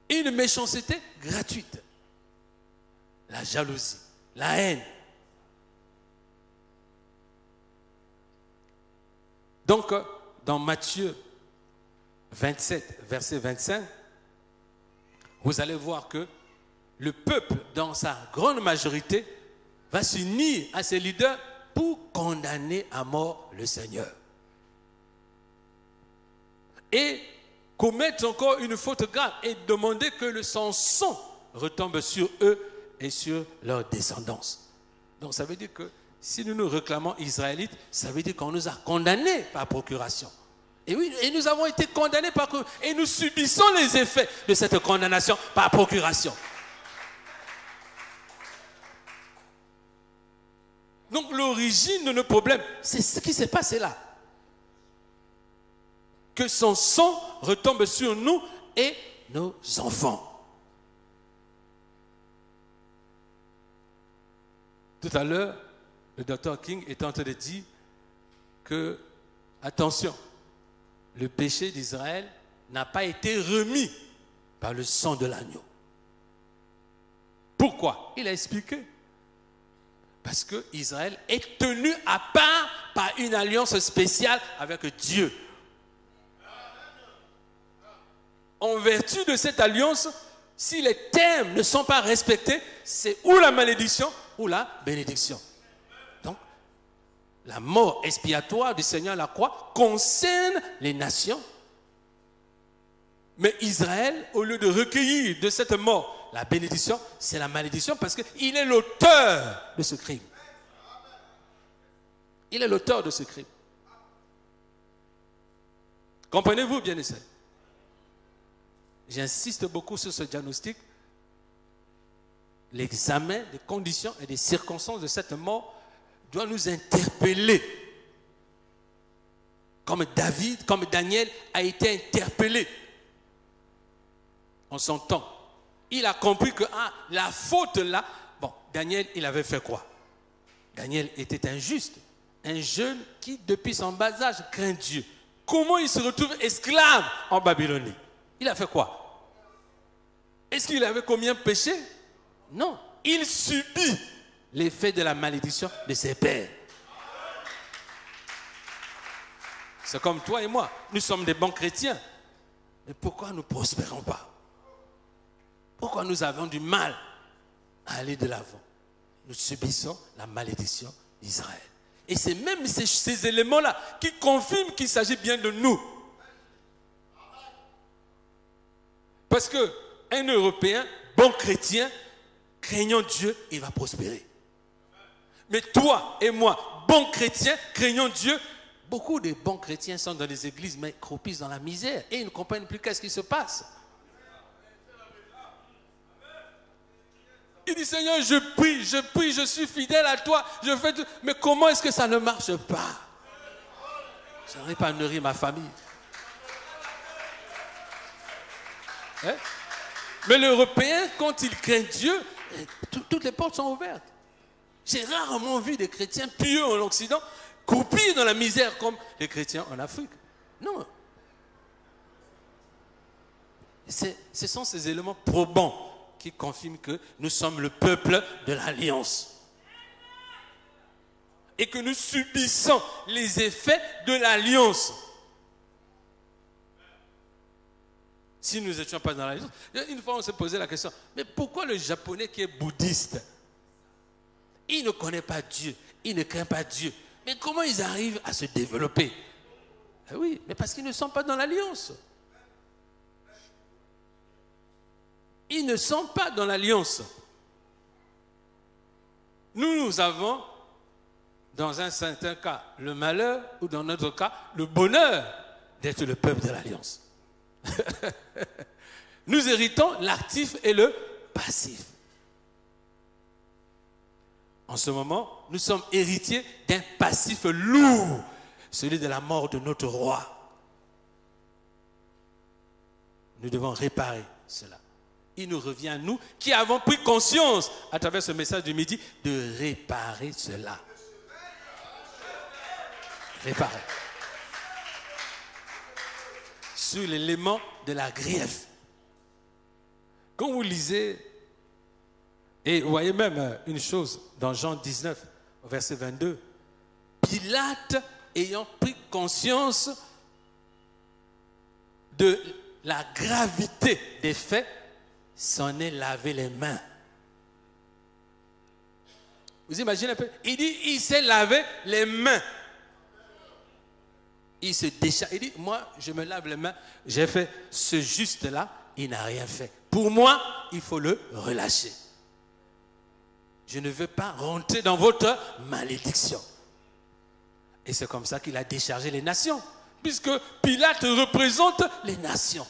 Une méchanceté gratuite. La jalousie, la haine. Donc, dans Matthieu 27, verset 25, vous allez voir que le peuple, dans sa grande majorité, va s'unir à ses leaders pour condamner à mort le Seigneur. Et commettre encore une faute grave et demander que son sang retombe sur eux et sur leur descendance. Donc ça veut dire que si nous nous réclamons Israélites, ça veut dire qu'on nous a condamnés par procuration. Et oui, et nous avons été condamnés par procuration. Et nous subissons les effets de cette condamnation par procuration. Donc l'origine de nos problèmes, c'est ce qui s'est passé là. Que son sang retombe sur nous et nos enfants. Tout à l'heure, le docteur King est en train de dire que, attention, le péché d'Israël n'a pas été remis par le sang de l'agneau. Pourquoi? Il a expliqué. Parce que Israël est tenu à part par une alliance spéciale avec Dieu. En vertu de cette alliance, si les termes ne sont pas respectés, c'est ou la malédiction ou la bénédiction. Donc, la mort expiatoire du Seigneur à la croix concerne les nations. Mais Israël, au lieu de recueillir de cette mort la bénédiction, c'est la malédiction parce qu'il est l'auteur de ce crime. Il est l'auteur de ce crime. Comprenez-vous, bien sûr? J'insiste beaucoup sur ce diagnostic. L'examen des conditions et des circonstances de cette mort doit nous interpeller. Comme David, comme Daniel a été interpellé en son temps. Il a compris que la faute là, bon, Daniel, il avait fait quoi? Daniel était injuste. Un jeune qui, depuis son bas âge, craint Dieu. Comment il se retrouve esclave en Babylonie? Il a fait quoi? Est-ce qu'il avait combien péché? Non. Il subit l'effet de la malédiction de ses pères. C'est comme toi et moi. Nous sommes des bons chrétiens. Mais pourquoi nous ne prospérons pas? Pourquoi nous avons du mal à aller de l'avant? Nous subissons la malédiction d'Israël. Et c'est même ces éléments-là qui confirment qu'il s'agit bien de nous. Parce qu'un Européen, bon chrétien, craignant Dieu, il va prospérer. Mais toi et moi, bons chrétiens, craignant Dieu, beaucoup de bons chrétiens sont dans les églises, mais croupissent dans la misère et ils ne comprennent plus qu'est-ce qui se passe. Il dit, Seigneur, je prie, je suis fidèle à toi, je fais tout. Mais comment est-ce que ça ne marche pas? Je n'arrive pas à nourrir ma famille. Hein? Mais l'Européen, quand il craint Dieu, toutes les portes sont ouvertes. J'ai rarement vu des chrétiens pieux en Occident croupir dans la misère comme les chrétiens en Afrique. Non. Ce sont ces éléments probants qui confirment que nous sommes le peuple de l'Alliance. Et que nous subissons les effets de l'Alliance. Si nous n'étions pas dans l'Alliance, une fois on s'est posé la question, mais pourquoi le Japonais qui est bouddhiste, il ne connaît pas Dieu, il ne craint pas Dieu, mais comment ils arrivent à se développer? Oui, mais parce qu'ils ne sont pas dans l'Alliance. Ils ne sont pas dans l'Alliance. Nous avons, dans un certain cas, le malheur, ou dans notre cas, le bonheur d'être le peuple de l'Alliance. Nous héritons l'actif et le passif. En ce moment, nous sommes héritiers d'un passif lourd. celui de la mort de notre roi. Nous devons réparer cela. Il nous revient à nous qui avons pris conscience à travers ce message du midi de réparer cela. Réparer. Sur l'élément de la grief. Quand vous lisez, et vous voyez même une chose dans Jean 19, au verset 22, Pilate, ayant pris conscience de la gravité des faits, s'en est lavé les mains. Vous imaginez un peu? Il dit, il s'est lavé les mains. Il se décharge. Il dit, moi, je me lave les mains. J'ai fait ce juste-là, il n'a rien fait. Pour moi, il faut le relâcher. Je ne veux pas rentrer dans votre malédiction. Et c'est comme ça qu'il a déchargé les nations. Puisque Pilate représente les nations.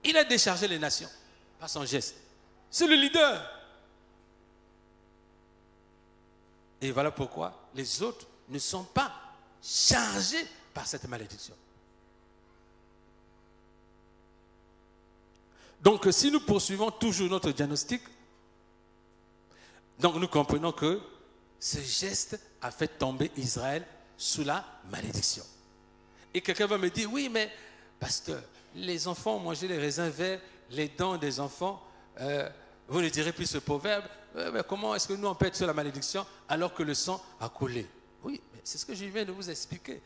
Il a déchargé les nations par son geste. C'est le leader. Et voilà pourquoi les autres ne sont pas chargés par cette malédiction. Donc si nous poursuivons toujours notre diagnostic, donc nous comprenons que ce geste a fait tomber Israël sous la malédiction. Et quelqu'un va me dire, oui mais pasteur, les enfants ont mangé les raisins verts, les dents des enfants, vous ne direz plus ce proverbe, mais comment est-ce que nous on peut être sur la malédiction alors que le sang a coulé? Oui, mais c'est ce que je viens de vous expliquer.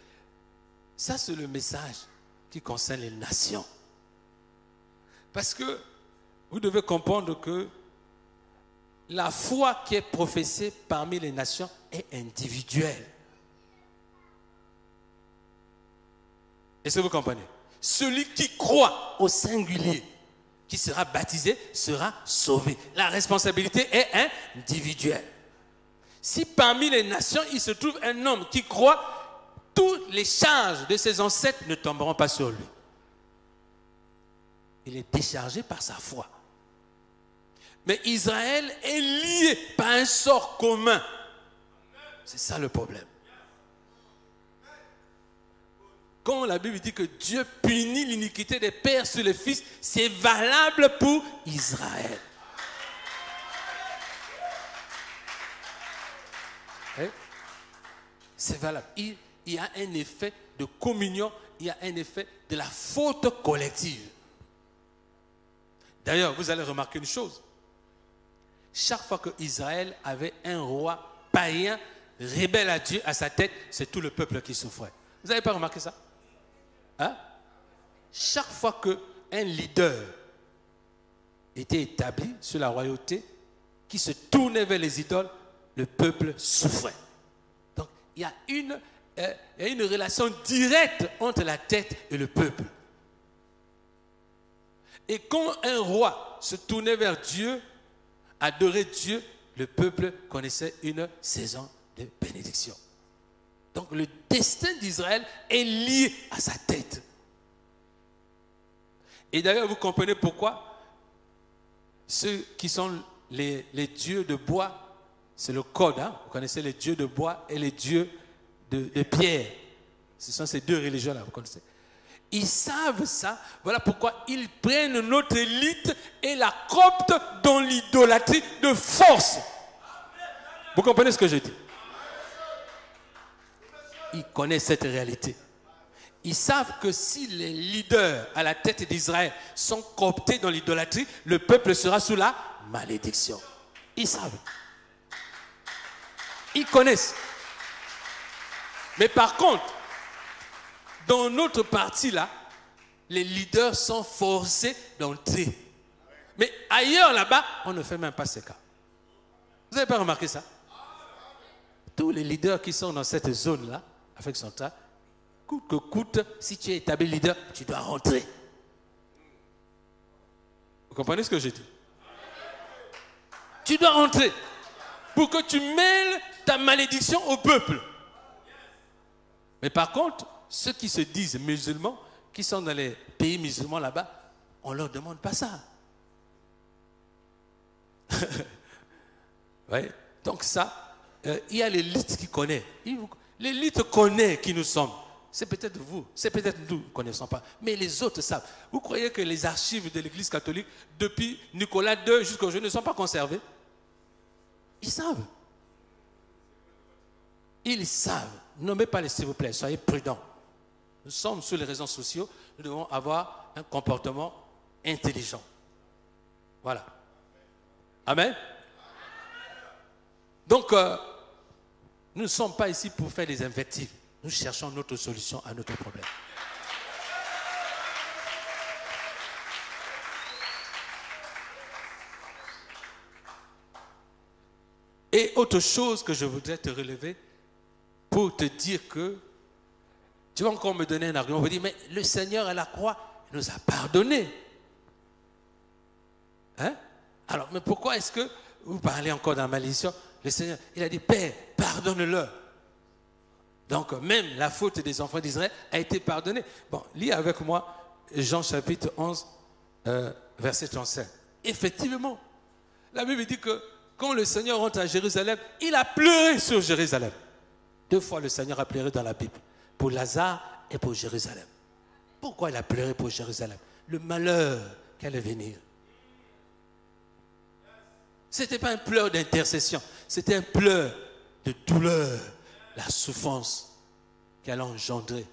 Ça c'est le message qui concerne les nations. Parce que vous devez comprendre que la foi qui est professée parmi les nations est individuelle. Est-ce que vous comprenez? Celui qui croit au singulier, qui sera baptisé, sera sauvé. La responsabilité est individuelle. Si parmi les nations, il se trouve un homme qui croit, toutes les charges de ses ancêtres ne tomberont pas sur lui. Il est déchargé par sa foi. Mais Israël est lié par un sort commun. C'est ça le problème. Quand la Bible dit que Dieu punit l'iniquité des pères sur les fils, c'est valable pour Israël. C'est valable. Il y a un effet de communion, il y a un effet de la faute collective. D'ailleurs, vous allez remarquer une chose. Chaque fois que Israël avait un roi païen, rebelle à Dieu, à sa tête, c'est tout le peuple qui souffrait. Vous n'avez pas remarqué ça? Hein? Chaque fois qu'un leader était établi sur la royauté, qui se tournait vers les idoles, le peuple souffrait. Donc, il y a une relation directe entre la tête et le peuple. Et quand un roi se tournait vers Dieu, adorait Dieu, le peuple connaissait une saison de bénédiction. Donc le destin d'Israël est lié à sa tête. Et d'ailleurs, vous comprenez pourquoi ceux qui sont les dieux de bois, c'est le code, hein? Vous connaissez les dieux de bois et les dieux de pierre. Ce sont ces deux religions-là, vous connaissez. Ils savent ça, voilà pourquoi ils prennent notre élite et la coptent dans l'idolâtrie de force. Vous comprenez ce que je dis? Ils connaissent cette réalité. Ils savent que si les leaders à la tête d'Israël sont cooptés dans l'idolâtrie, le peuple sera sous la malédiction. Ils savent. Ils connaissent. Mais par contre, dans notre parti là, les leaders sont forcés d'entrer. Mais ailleurs là-bas, on ne fait même pas ce cas. Vous n'avez pas remarqué ça? Tous les leaders qui sont dans cette zone-là, avec son tas, coûte que coûte, si tu es établi leader, tu dois rentrer. Vous comprenez ce que je dis? Tu dois rentrer pour que tu mêles ta malédiction au peuple. Mais par contre, ceux qui se disent musulmans, qui sont dans les pays musulmans là-bas, on ne leur demande pas ça. Ouais. Donc ça, il y a l'élite qui connaît. L'élite connaît qui nous sommes. C'est peut-être vous, c'est peut-être nous ne connaissons pas, mais les autres savent. Vous croyez que les archives de l'Église catholique, depuis Nicolas II jusqu'à aujourd'hui, ne sont pas conservées? Ils savent. Ils savent. Nommez pas les s'il vous plaît, soyez prudents. Nous sommes sur les réseaux sociaux, nous devons avoir un comportement intelligent. Voilà. Amen. Donc, nous ne sommes pas ici pour faire des invectives. Nous cherchons notre solution à notre problème. Et autre chose que je voudrais te relever pour te dire que tu vas encore me donner un argument. Vous dire, mais le Seigneur à la croix nous a pardonné. Hein? Alors, mais pourquoi est-ce que vous parlez encore dans la malédiction? Le Seigneur, il a dit, Père, pardonne-leur. Donc, même la faute des enfants d'Israël a été pardonnée. Bon, lis avec moi Jean chapitre 11, verset 35. Effectivement, la Bible dit que quand le Seigneur rentre à Jérusalem, il a pleuré sur Jérusalem. 2 fois le Seigneur a pleuré dans la Bible. Pour Lazare et pour Jérusalem. Pourquoi il a pleuré pour Jérusalem? Le malheur qui allait venir. Ce n'était pas un pleur d'intercession, c'était un pleur de douleur, la souffrance qui allait engendrer.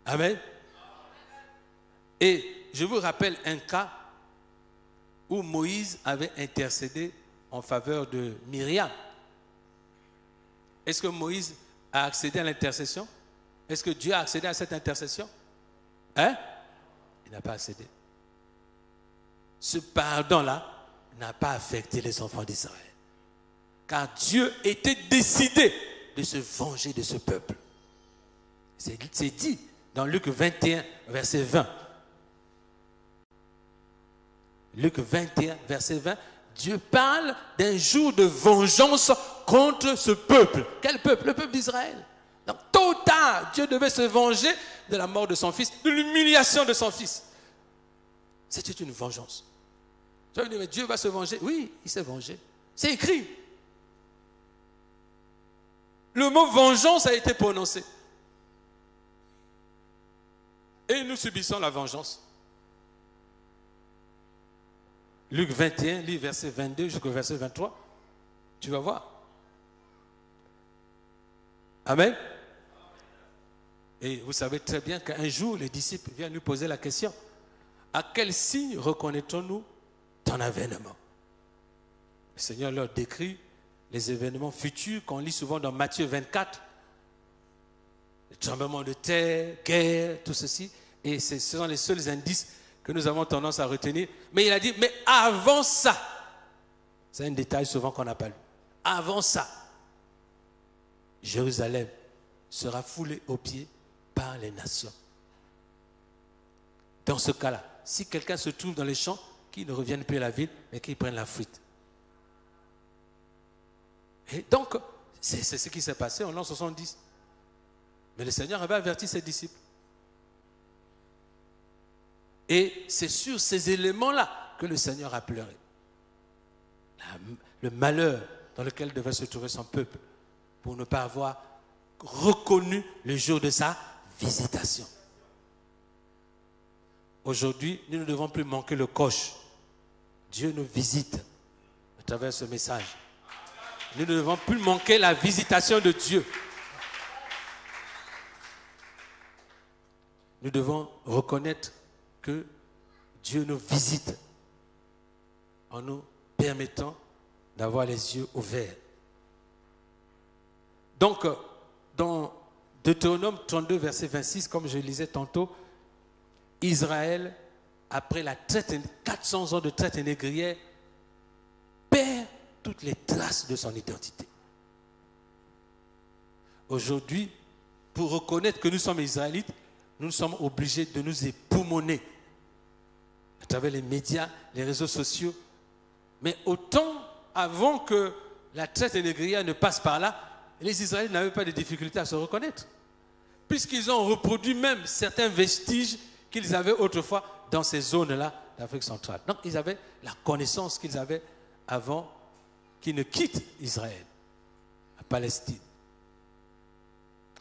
Amen. Et je vous rappelle un cas où Moïse avait intercédé en faveur de Myriam. Est-ce que Moïse a accédé à l'intercession? Est-ce que Dieu a accédé à cette intercession? Hein? Il n'a pas accédé. Ce pardon-là n'a pas affecté les enfants d'Israël. Car Dieu était décidé de se venger de ce peuple. C'est dit dans Luc 21, verset 20. Luc 21, verset 20. Dieu parle d'un jour de vengeance contre ce peuple. Quel peuple? Le peuple d'Israël. Donc, tôt ou tard, Dieu devait se venger de la mort de son fils, de l'humiliation de son fils. C'était une vengeance. Tu vas me dire, mais Dieu va se venger? Oui, il s'est vengé. C'est écrit. Le mot vengeance a été prononcé. Et nous subissons la vengeance. Luc 21, lis verset 22 jusqu'au verset 23. Tu vas voir. Amen. Et vous savez très bien qu'un jour, les disciples viennent lui poser la question. À quel signe reconnaîtrons-nous ton avènement? Le Seigneur leur décrit les événements futurs qu'on lit souvent dans Matthieu 24. Le tremblement de terre, guerre, tout ceci. Et ce sont les seuls indices que nous avons tendance à retenir. Mais il a dit, mais avant ça, c'est un détail souvent qu'on n'a pas lu. Avant ça, Jérusalem sera foulée aux pieds par les nations. Dans ce cas-là, si quelqu'un se trouve dans les champs, qu'il ne revienne plus à la ville, mais qu'il prenne la fuite. Et donc, c'est ce qui s'est passé en l'an 70. Mais le Seigneur avait averti ses disciples. Et c'est sur ces éléments-là que le Seigneur a pleuré. Le malheur dans lequel devait se trouver son peuple pour ne pas avoir reconnu le jour de sa visitation. Aujourd'hui, nous ne devons plus manquer le coche. Dieu nous visite à travers ce message. Nous ne devons plus manquer la visitation de Dieu. Nous devons reconnaître que Dieu nous visite en nous permettant d'avoir les yeux ouverts. Donc, dans Deutéronome 32, verset 26, comme je lisais tantôt, Israël, après la traite, 400 ans de traite négrière, perd toutes les traces de son identité. Aujourd'hui, pour reconnaître que nous sommes Israélites, nous sommes obligés de nous époumoner à travers les médias, les réseaux sociaux. Mais autant avant que la traite négrière ne passe par là, les Israélites n'avaient pas de difficulté à se reconnaître. Puisqu'ils ont reproduit même certains vestiges qu'ils avaient autrefois dans ces zones-là d'Afrique centrale. Donc ils avaient la connaissance qu'ils avaient avant qui ne quitte Israël, la Palestine.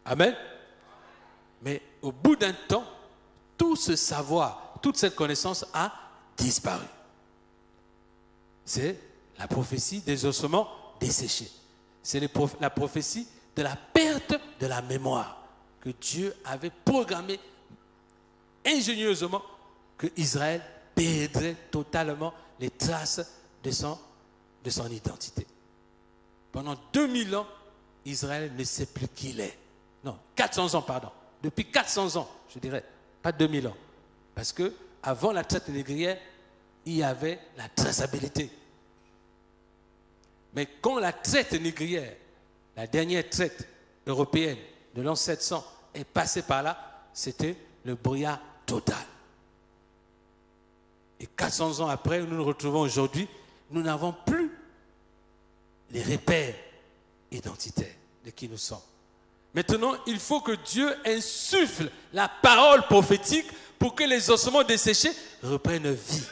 Amen. Mais au bout d'un temps, tout ce savoir, toute cette connaissance a disparu. C'est la prophétie des ossements desséchés. C'est la prophétie de la perte de la mémoire que Dieu avait programmée ingénieusement que Israël perdrait totalement les traces de son identité. Pendant 2000 ans, Israël ne sait plus qui il est. Non, 400 ans, pardon. Depuis 400 ans, je dirais, pas 2000 ans. Parce que avant la traite négrière, il y avait la traçabilité. Mais quand la traite négrière, la dernière traite européenne de l'an 700 est passée par là, c'était le brouillard total. Et 400 ans après, nous nous retrouvons aujourd'hui, nous n'avons plus les repères identitaires de qui nous sommes. Maintenant, il faut que Dieu insuffle la parole prophétique pour que les ossements desséchés reprennent vie.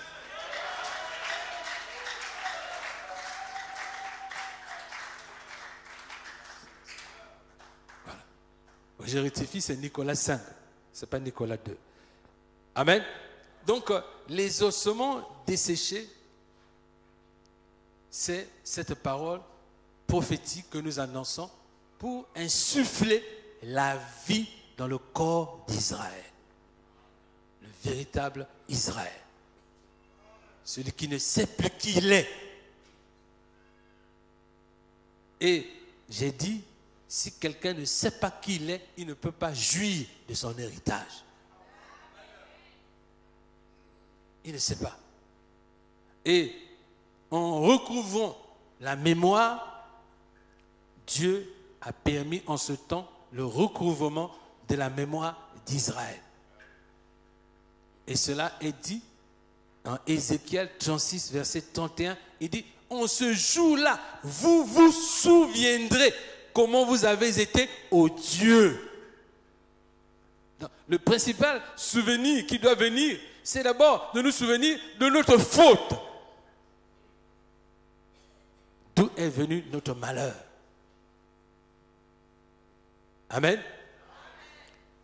Voilà. Je rectifie, c'est Nicolas 5, ce n'est pas Nicolas 2. Amen. Donc, les ossements desséchés, c'est cette parole prophétique que nous annonçons pour insuffler la vie dans le corps d'Israël. Le véritable Israël. Celui qui ne sait plus qui il est. Et j'ai dit, si quelqu'un ne sait pas qui il est, il ne peut pas jouir de son héritage. Il ne sait pas. Et en recouvrant la mémoire, Dieu a permis en ce temps le recouvrement de la mémoire d'Israël. Et cela est dit en Ézéchiel 36, verset 31. Il dit, en ce jour-là, vous vous souviendrez comment vous avez été aux dieux. Donc, le principal souvenir qui doit venir, c'est d'abord de nous souvenir de notre faute. D'où est venu notre malheur. Amen.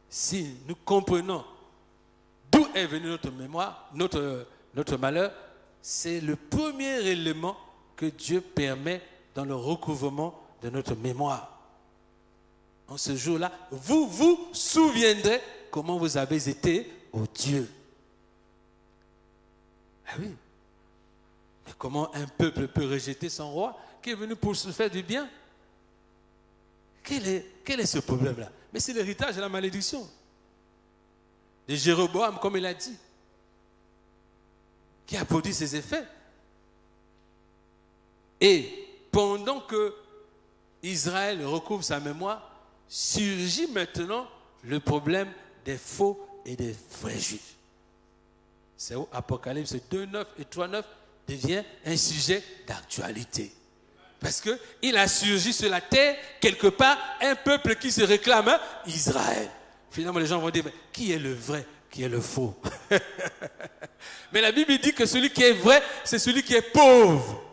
Si nous comprenons d'où est venu notre mémoire, notre malheur, c'est le premier élément que Dieu permet dans le recouvrement de notre mémoire. En ce jour-là, vous vous souviendrez comment vous avez été aux dieux. Ah oui. Mais comment un peuple peut rejeter son roi qui est venu pour se faire du bien? Quel est ce problème-là? Mais c'est l'héritage de la malédiction. De Jéroboam, comme il a dit, qui a produit ses effets. Et pendant que Israël recouvre sa mémoire, surgit maintenant le problème des faux et des vrais juifs. C'est où Apocalypse 2, 9 et 3, 9 devient un sujet d'actualité. Parce qu'il a surgi sur la terre, quelque part, un peuple qui se réclame Israël. Finalement, les gens vont dire, mais qui est le vrai, qui est le faux? Mais la Bible dit que celui qui est vrai, c'est celui qui est pauvre.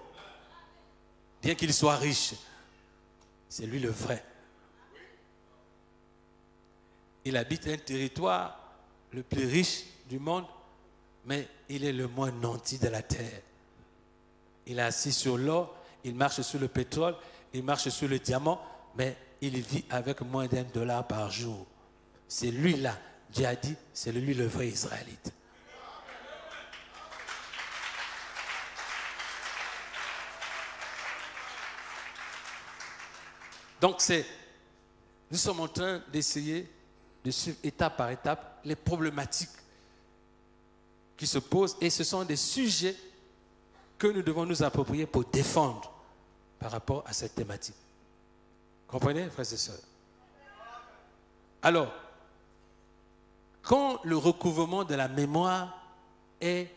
Bien qu'il soit riche. C'est lui le vrai. Il habite un territoire le plus riche du monde, mais il est le moins nanti de la terre. Il est assis sur l'or, il marche sur le pétrole, il marche sur le diamant, mais il vit avec moins $1 par jour. C'est lui-là, Dieu a dit, c'est lui le vrai Israélite. Donc nous sommes en train d'essayer de suivre étape par étape les problématiques qui se posent, et ce sont des sujets que nous devons nous approprier pour défendre par rapport à cette thématique. Comprenez, frères et sœurs? Alors, quand le recouvrement de la mémoire est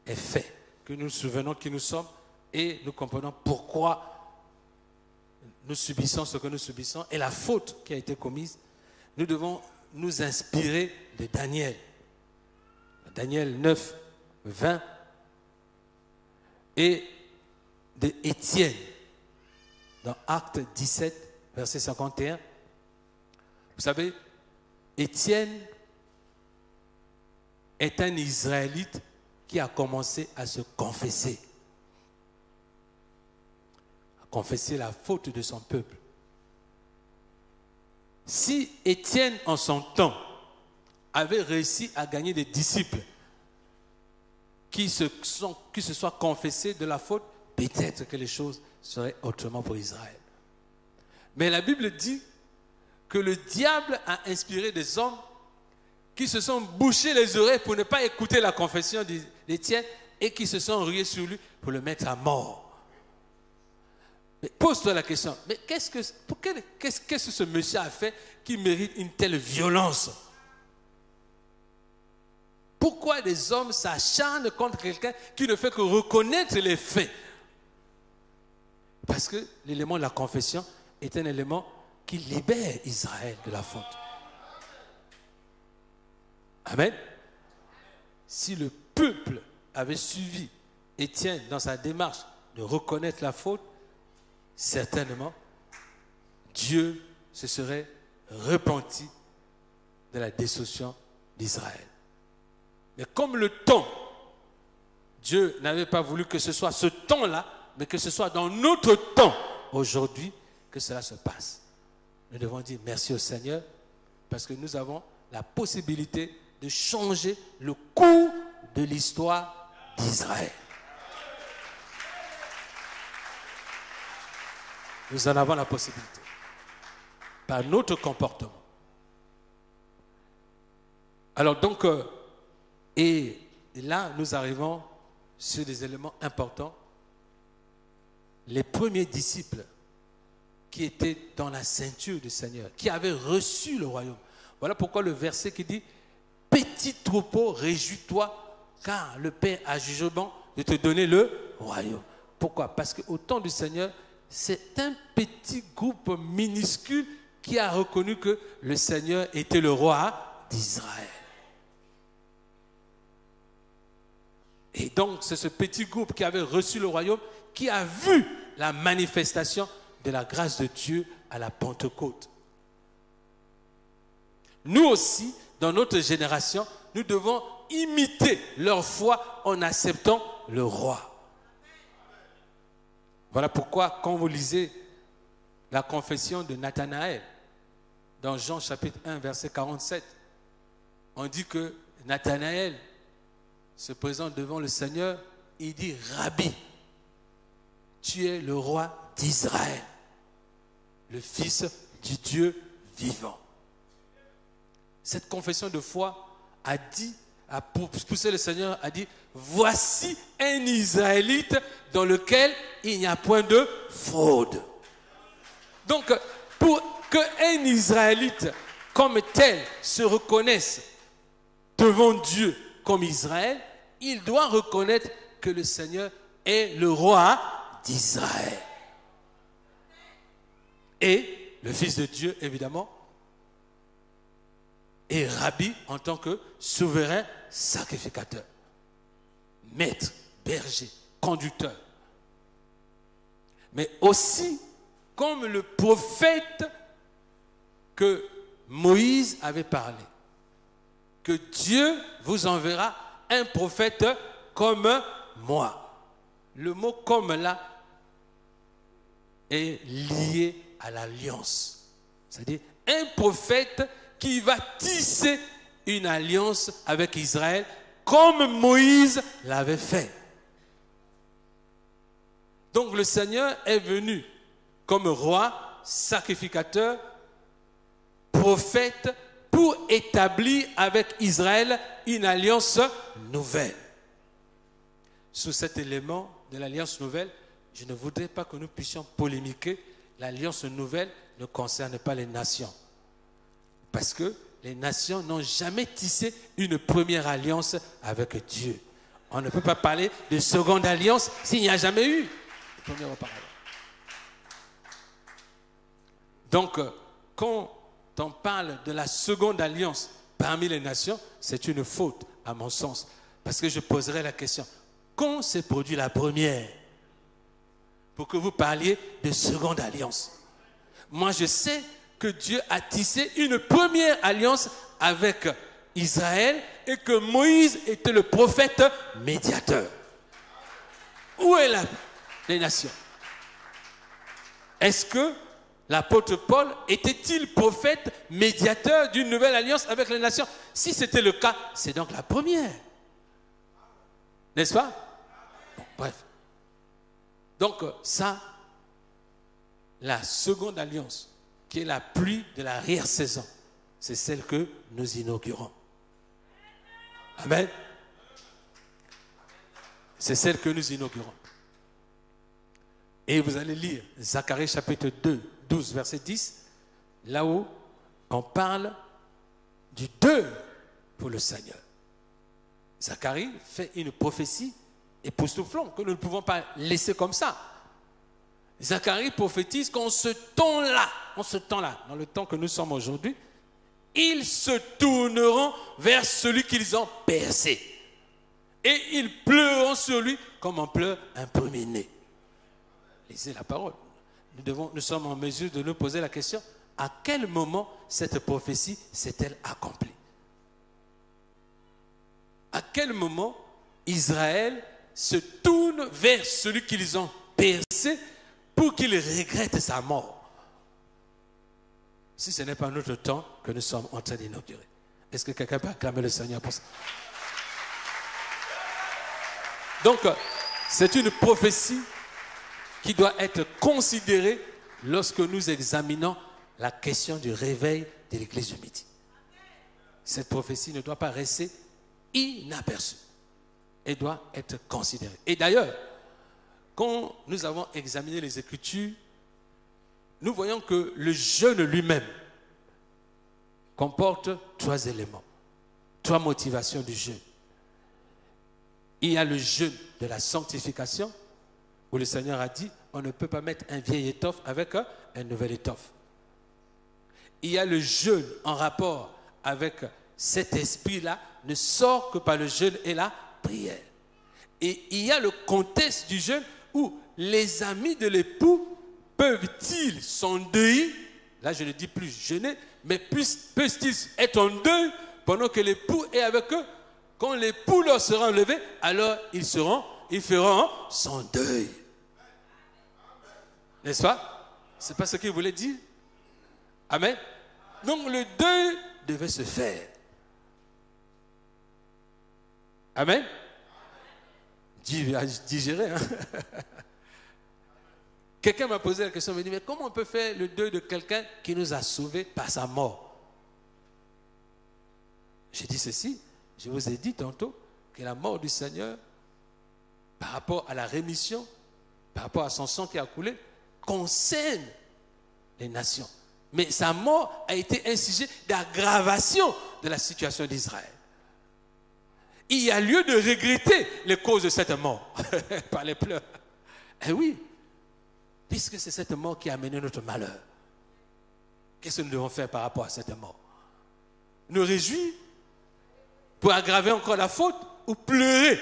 fait, que nous nous souvenons qui nous sommes et nous comprenons pourquoi nous subissons ce que nous subissons et la faute qui a été commise, nous devons nous inspirer de Daniel. Daniel 9, 20 et de Étienne dans Actes 17, verset 51. Vous savez, Étienne est un Israélite qui a commencé à se confesser. À confesser la faute de son peuple. Si Étienne, en son temps, avait réussi à gagner des disciples qui se soient confessés de la faute, peut-être que les choses seraient autrement pour Israël. Mais la Bible dit que le diable a inspiré des hommes qui se sont bouchés les oreilles pour ne pas écouter la confession d'Étienne et qui se sont rués sur lui pour le mettre à mort. Mais pose-toi la question, mais qu'est-ce que ce monsieur a fait qui mérite une telle violence? Pourquoi des hommes s'acharnent contre quelqu'un qui ne fait que reconnaître les faits? Parce que l'élément de la confession est un élément qui libère Israël de la faute. Amen. Si le peuple avait suivi Étienne dans sa démarche de reconnaître la faute, certainement, Dieu se serait repenti de la destruction d'Israël. Mais comme le temps, Dieu n'avait pas voulu que ce soit ce temps-là, mais que ce soit dans notre temps, aujourd'hui, que cela se passe. Nous devons dire merci au Seigneur, parce que nous avons la possibilité de changer le cours de l'histoire d'Israël. Nous en avons la possibilité, par notre comportement. Alors donc, et là, nous arrivons sur des éléments importants. Les premiers disciples qui étaient dans la ceinture du Seigneur, qui avaient reçu le royaume. Voilà pourquoi le verset qui dit « Petit troupeau, réjouis-toi, car le Père a jugement de te donner le royaume. » Pourquoi? Parce qu'au temps du Seigneur, c'est un petit groupe minuscule qui a reconnu que le Seigneur était le roi d'Israël. Et donc, c'est ce petit groupe qui avait reçu le royaume qui a vu la manifestation de la grâce de Dieu à la Pentecôte. Nous aussi, dans notre génération, nous devons imiter leur foi en acceptant le roi. Voilà pourquoi, quand vous lisez la confession de Nathanaël, dans Jean chapitre 1, verset 47, on dit que Nathanaël se présente devant le Seigneur, il dit « Rabbi, tu es le roi d'Israël, le Fils du Dieu vivant. » Cette confession de foi a poussé le Seigneur, a dit « Voici un Israélite dans lequel il n'y a point de fraude. » Donc, pour qu'un Israélite comme tel se reconnaisse devant Dieu comme Israël, il doit reconnaître que le Seigneur est le roi d'Israël. Et le Fils de Dieu, évidemment, est Rabbi en tant que souverain sacrificateur, maître, berger, conducteur. Mais aussi comme le prophète que Moïse avait parlé, que Dieu vous enverra un prophète comme moi. Le mot « comme » là est lié à l'alliance. C'est-à-dire un prophète qui va tisser une alliance avec Israël comme Moïse l'avait fait. Donc le Seigneur est venu comme roi, sacrificateur, prophète, pour établir avec Israël une alliance nouvelle. Sous cet élément de l'alliance nouvelle, je ne voudrais pas que nous puissions polémiquer. L'alliance nouvelle ne concerne pas les nations. Parce que les nations n'ont jamais tissé une première alliance avec Dieu. On ne peut pas parler de seconde alliance s'il n'y a jamais eu de première auparavant. Donc, quand on parle de la seconde alliance parmi les nations, c'est une faute à mon sens. Parce que je poserai la question, quand s'est produite la première? pour que vous parliez de seconde alliance. Moi, je sais que Dieu a tissé une première alliance avec Israël et que Moïse était le prophète médiateur. Où est les nations? Est-ce que l'apôtre Paul était-il prophète médiateur d'une nouvelle alliance avec les nations? Si c'était le cas, c'est donc la première. N'est-ce pas? Bon, bref. Donc ça, la seconde alliance, qui est la pluie de l'arrière-saison, c'est celle que nous inaugurons. Amen. C'est celle que nous inaugurons. Et vous allez lire Zacharie chapitre 2, 12, verset 10, là où on parle du deuil pour le Seigneur. Zacharie fait une prophétie époustouflante que nous ne pouvons pas laisser comme ça. Zacharie prophétise qu'en ce temps-là, dans le temps que nous sommes aujourd'hui, ils se tourneront vers celui qu'ils ont percé. Et ils pleureront sur lui comme on pleure un premier-né. Lisez la parole. Nous sommes en mesure de nous poser la question, à quel moment cette prophétie s'est-elle accomplie? À quel moment Israël se tourne vers celui qu'ils ont percé pour qu'il regrette sa mort? Si ce n'est pas notre temps que nous sommes en train d'inaugurer. Est-ce que quelqu'un peut acclamer le Seigneur pour ça? Donc, c'est une prophétie qui doit être considérée lorsque nous examinons la question du réveil de l'Église du Midi. Cette prophétie ne doit pas rester inaperçue. Elle doit être considérée. Et d'ailleurs, quand nous avons examiné les Écritures, nous voyons que le jeûne lui-même comporte 3 éléments, 3 motivations du jeûne. Il y a le jeûne de la sanctification, où le Seigneur a dit, on ne peut pas mettre un vieil étoffe avec un nouvel étoffe. Il y a le jeûne en rapport avec cet esprit-là, ne sort que par le jeûne et la prière. Et il y a le contexte du jeûne où les amis de l'époux peuvent-ils s'endeuiller, là je ne dis plus jeûner, mais peuvent-ils être en deuil pendant que l'époux est avec eux? Quand l'époux leur sera enlevé, alors ils feront son deuil. N'est-ce pas? C'est pas ce qu'il voulait dire? Amen. Donc le deuil devait se faire. Amen. Digérer. Hein? Quelqu'un m'a posé la question, il m'a dit, mais comment on peut faire le deuil de quelqu'un qui nous a sauvés par sa mort? J'ai dit ceci, je vous ai dit tantôt que la mort du Seigneur, par rapport à la rémission, par rapport à son sang qui a coulé, concerne les nations. Mais sa mort a été un sujet d'aggravation de la situation d'Israël. Il y a lieu de regretter les causes de cette mort par les pleurs. Eh oui, puisque c'est cette mort qui a amené notre malheur. Qu'est-ce que nous devons faire par rapport à cette mort? Nous réjouir pour aggraver encore la faute ou pleurer?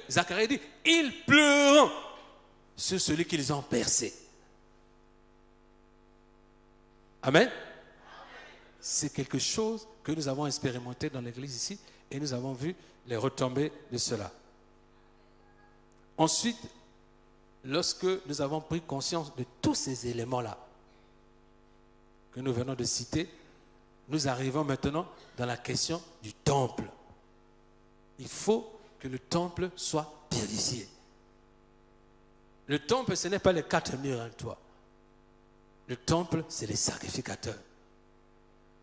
Zacharie dit, ils pleureront sur celui qu'ils ont percé. Amen. C'est quelque chose que nous avons expérimenté dans l'église ici et nous avons vu les retombées de cela. Ensuite, lorsque nous avons pris conscience de tous ces éléments-là que nous venons de citer, nous arrivons maintenant dans la question du temple. Il faut que le temple soit purifié. Le temple, ce n'est pas les 4 murs en toit. Le temple, c'est les sacrificateurs.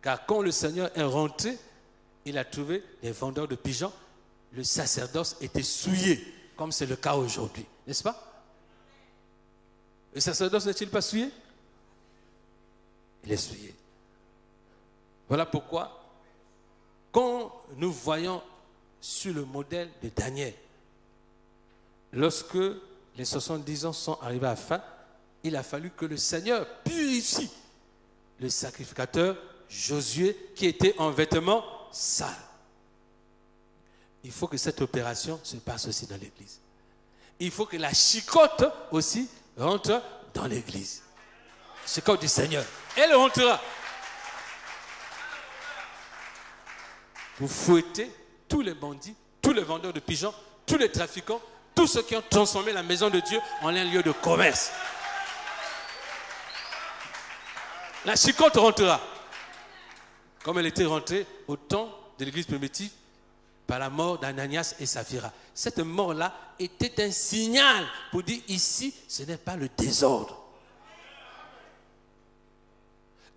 Car quand le Seigneur est rentré, il a trouvé les vendeurs de pigeons. Le sacerdoce était souillé, comme c'est le cas aujourd'hui. N'est-ce pas? Le sacerdoce n'est-il pas souillé? Il est souillé. Voilà pourquoi, quand nous voyons sur le modèle de Daniel, lorsque les 70 ans sont arrivés à fin, il a fallu que le Seigneur purifie le sacrificateur Josué qui était en vêtements sales. Il faut que cette opération se passe aussi dans l'église. il faut que la chicotte aussi rentre dans l'église. La chicotte du Seigneur. Elle rentrera. Vous fouettez tous les bandits, tous les vendeurs de pigeons, tous les trafiquants, tous ceux qui ont transformé la maison de Dieu en un lieu de commerce. La chicotte rentrera. Comme elle était rentrée au temps de l'église primitive par la mort d'Ananias et Saphira. Cette mort-là était un signal pour dire ici, ce n'est pas le désordre.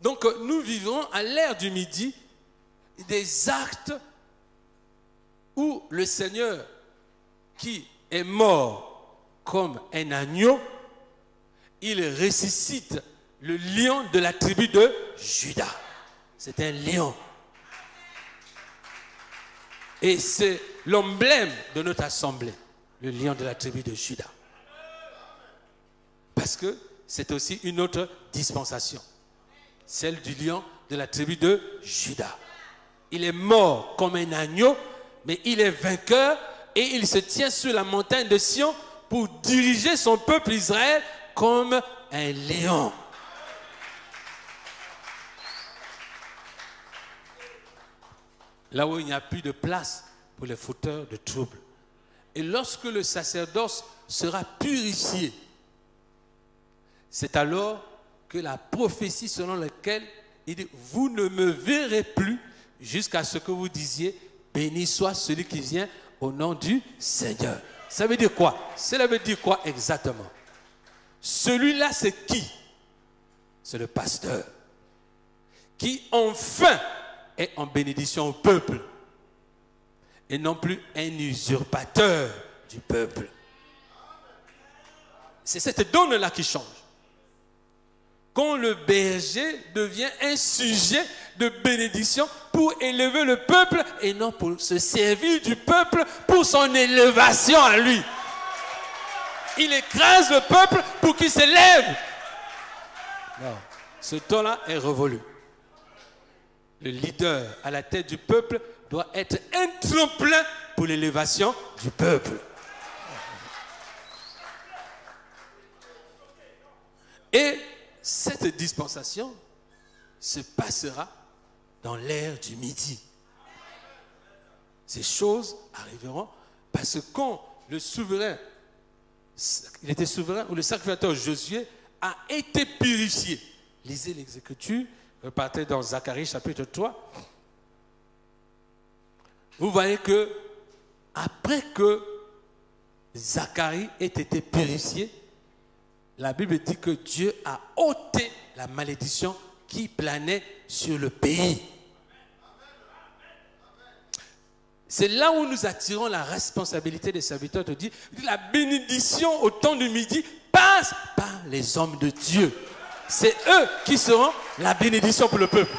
Donc nous vivons à l'ère du midi des actes où le Seigneur qui est mort comme un agneau, il ressuscite le lion de la tribu de Juda. C'est un lion. Et c'est l'emblème de notre assemblée, le lion de la tribu de Juda. Parce que c'est aussi une autre dispensation, celle du lion de la tribu de Juda. Il est mort comme un agneau, mais il est vainqueur et il se tient sur la montagne de Sion pour diriger son peuple Israël comme un lion. Là où il n'y a plus de place pour les fauteurs de troubles. Et lorsque le sacerdoce sera purifié, c'est alors que la prophétie selon laquelle il dit « Vous ne me verrez plus jusqu'à ce que vous disiez « Béni soit celui qui vient au nom du Seigneur ». Ça veut dire quoi? Cela veut dire quoi exactement? Celui-là, c'est qui? C'est le pasteur qui enfin est en bénédiction au peuple et non plus un usurpateur du peuple. C'est cette donne-là qui change. Quand le berger devient un sujet de bénédiction pour élever le peuple et non pour se servir du peuple pour son élévation à lui. Il écrase le peuple pour qu'il s'élève. Non, ce temps-là est révolu. Le leader à la tête du peuple doit être un tremplin pour l'élévation du peuple. Et cette dispensation se passera dans l'ère du midi. Ces choses arriveront parce que quand le souverain, il était souverain, ou le sacrificateur Josué a été purifié. Lisez les Écritures, repartez dans Zacharie chapitre 3. Vous voyez que après que Zacharie ait été purifié, la Bible dit que Dieu a ôté la malédiction qui planait sur le pays. C'est là où nous attirons la responsabilité des serviteurs de dire la bénédiction au temps du midi passe par les hommes de Dieu. C'est eux qui seront la bénédiction pour le peuple.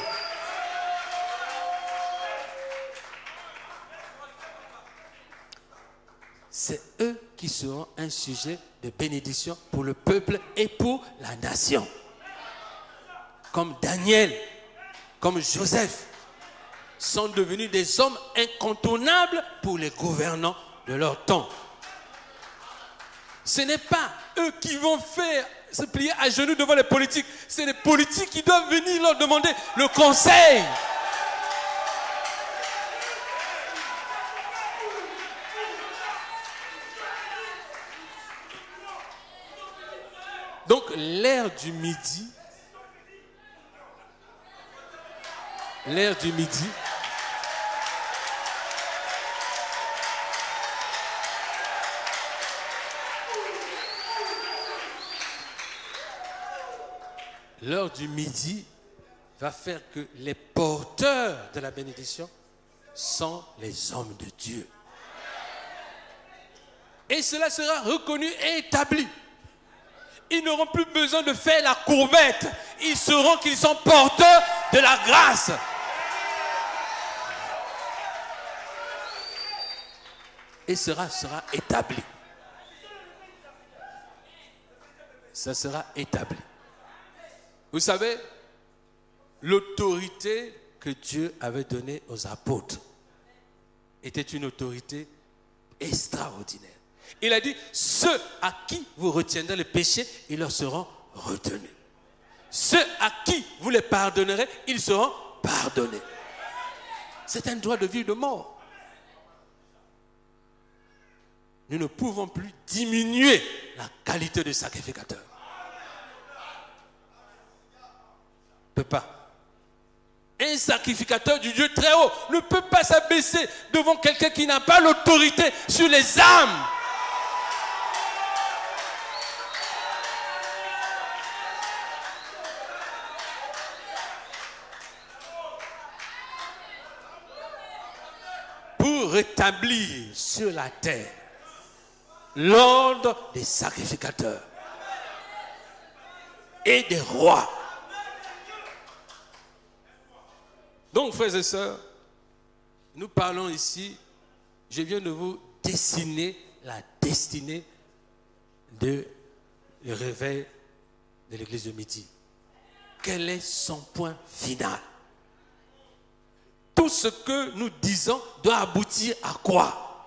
C'est eux qui seront un sujet de bénédiction pour le peuple et pour la nation. Comme Daniel, comme Joseph, sont devenus des hommes incontournables pour les gouvernants de leur temps. Ce n'est pas eux qui vont se plier à genoux devant les politiques. C'est les politiques qui doivent venir leur demander le conseil. Donc l'heure du midi, l'heure du midi, l'heure du midi va faire que les porteurs de la bénédiction sont les hommes de Dieu. Et cela sera reconnu et établi. Ils n'auront plus besoin de faire la courbette. Ils sauront qu'ils sont porteurs de la grâce. Et cela sera établi. Ça sera établi. Vous savez, l'autorité que Dieu avait donnée aux apôtres était une autorité extraordinaire. Il a dit, ceux à qui vous retiendrez le péché, ils leur seront retenus. Ceux à qui vous les pardonnerez, ils seront pardonnés. C'est un droit de vie ou de mort. Nous ne pouvons plus diminuer la qualité de sacrificateur. On ne peut pas. Un sacrificateur du Dieu très haut ne peut pas s'abaisser devant quelqu'un qui n'a pas l'autorité sur les âmes. Pour rétablir sur la terre l'ordre des sacrificateurs et des rois. Donc, frères et sœurs, nous parlons ici, je viens de vous dessiner la destinée du réveil de l'église de Midi. Quel est son point final? Tout ce que nous disons doit aboutir à quoi?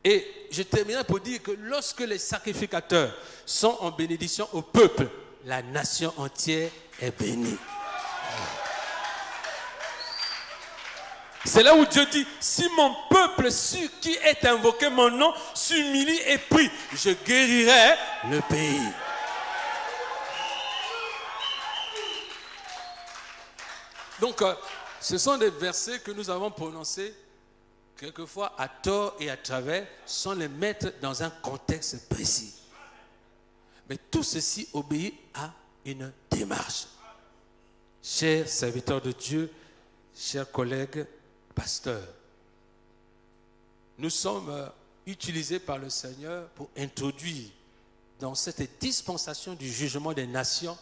Et je terminerai pour dire que lorsque les sacrificateurs sont en bénédiction au peuple, la nation entière est bénie. C'est là où Dieu dit, si mon peuple sur qui est invoqué mon nom s'humilie et prie, je guérirai le pays. Donc, ce sont des versets que nous avons prononcés quelquefois à tort et à travers, sans les mettre dans un contexte précis. Mais tout ceci obéit à une démarche. Chers serviteurs de Dieu, chers collègues, pasteurs, nous sommes utilisés par le Seigneur pour introduire dans cette dispensation du jugement des nations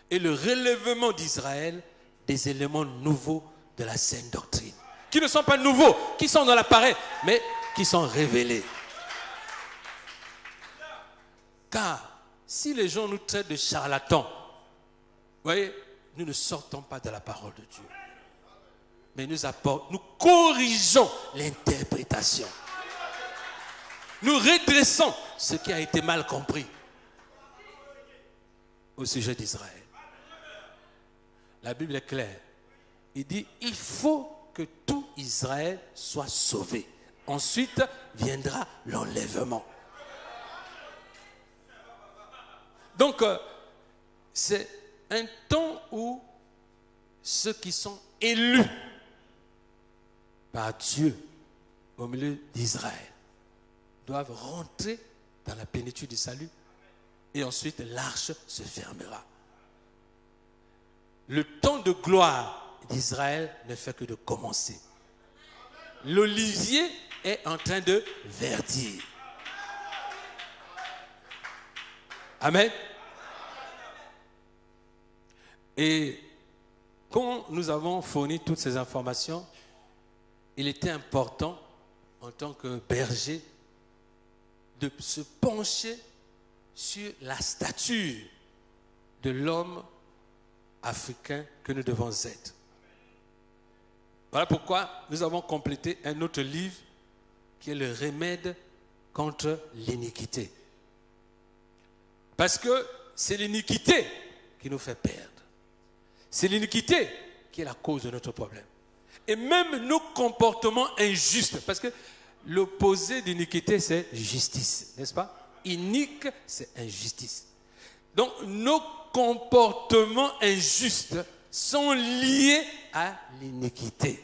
et le relèvement d'Israël des éléments nouveaux de la saine doctrine. Qui ne sont pas nouveaux, qui sont dans l'appareil, mais qui sont révélés. Car si les gens nous traitent de charlatans, vous voyez, nous ne sortons pas de la parole de Dieu. Mais nous corrigeons l'interprétation. Nous redressons ce qui a été mal compris au sujet d'Israël. La Bible est claire. Il dit, il faut que tout Israël soit sauvé. Ensuite viendra l'enlèvement. Donc, c'est un temps où ceux qui sont élus par Dieu au milieu d'Israël doivent rentrer dans la plénitude du salut et ensuite l'arche se fermera. Le temps de gloire d'Israël ne fait que de commencer. L'olivier est en train de verdir. Amen. Et quand nous avons fourni toutes ces informations, il était important, en tant que berger, de se pencher sur la stature de l'homme africain que nous devons être. Voilà pourquoi nous avons complété un autre livre qui est le remède contre l'iniquité. Parce que c'est l'iniquité qui nous fait perdre. C'est l'iniquité qui est la cause de notre problème. Et même nos comportements injustes, parce que l'opposé d'iniquité, c'est justice, n'est-ce pas? Inique, c'est injustice. Donc, nos comportements injustes sont liés à l'iniquité.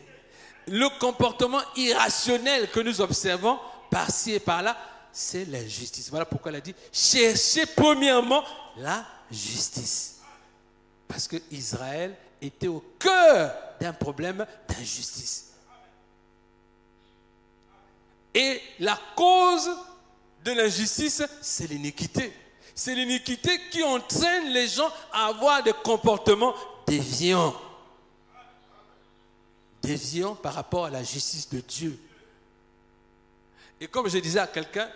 Le comportement irrationnel que nous observons par-ci et par-là, c'est l'injustice. Voilà pourquoi elle a dit, cherchez premièrement la justice. Parce que Israël était au cœur d'un problème d'injustice. Et la cause de l'injustice, c'est l'iniquité. C'est l'iniquité qui entraîne les gens à avoir des comportements déviants. Déviants par rapport à la justice de Dieu. Et comme je disais à quelqu'un,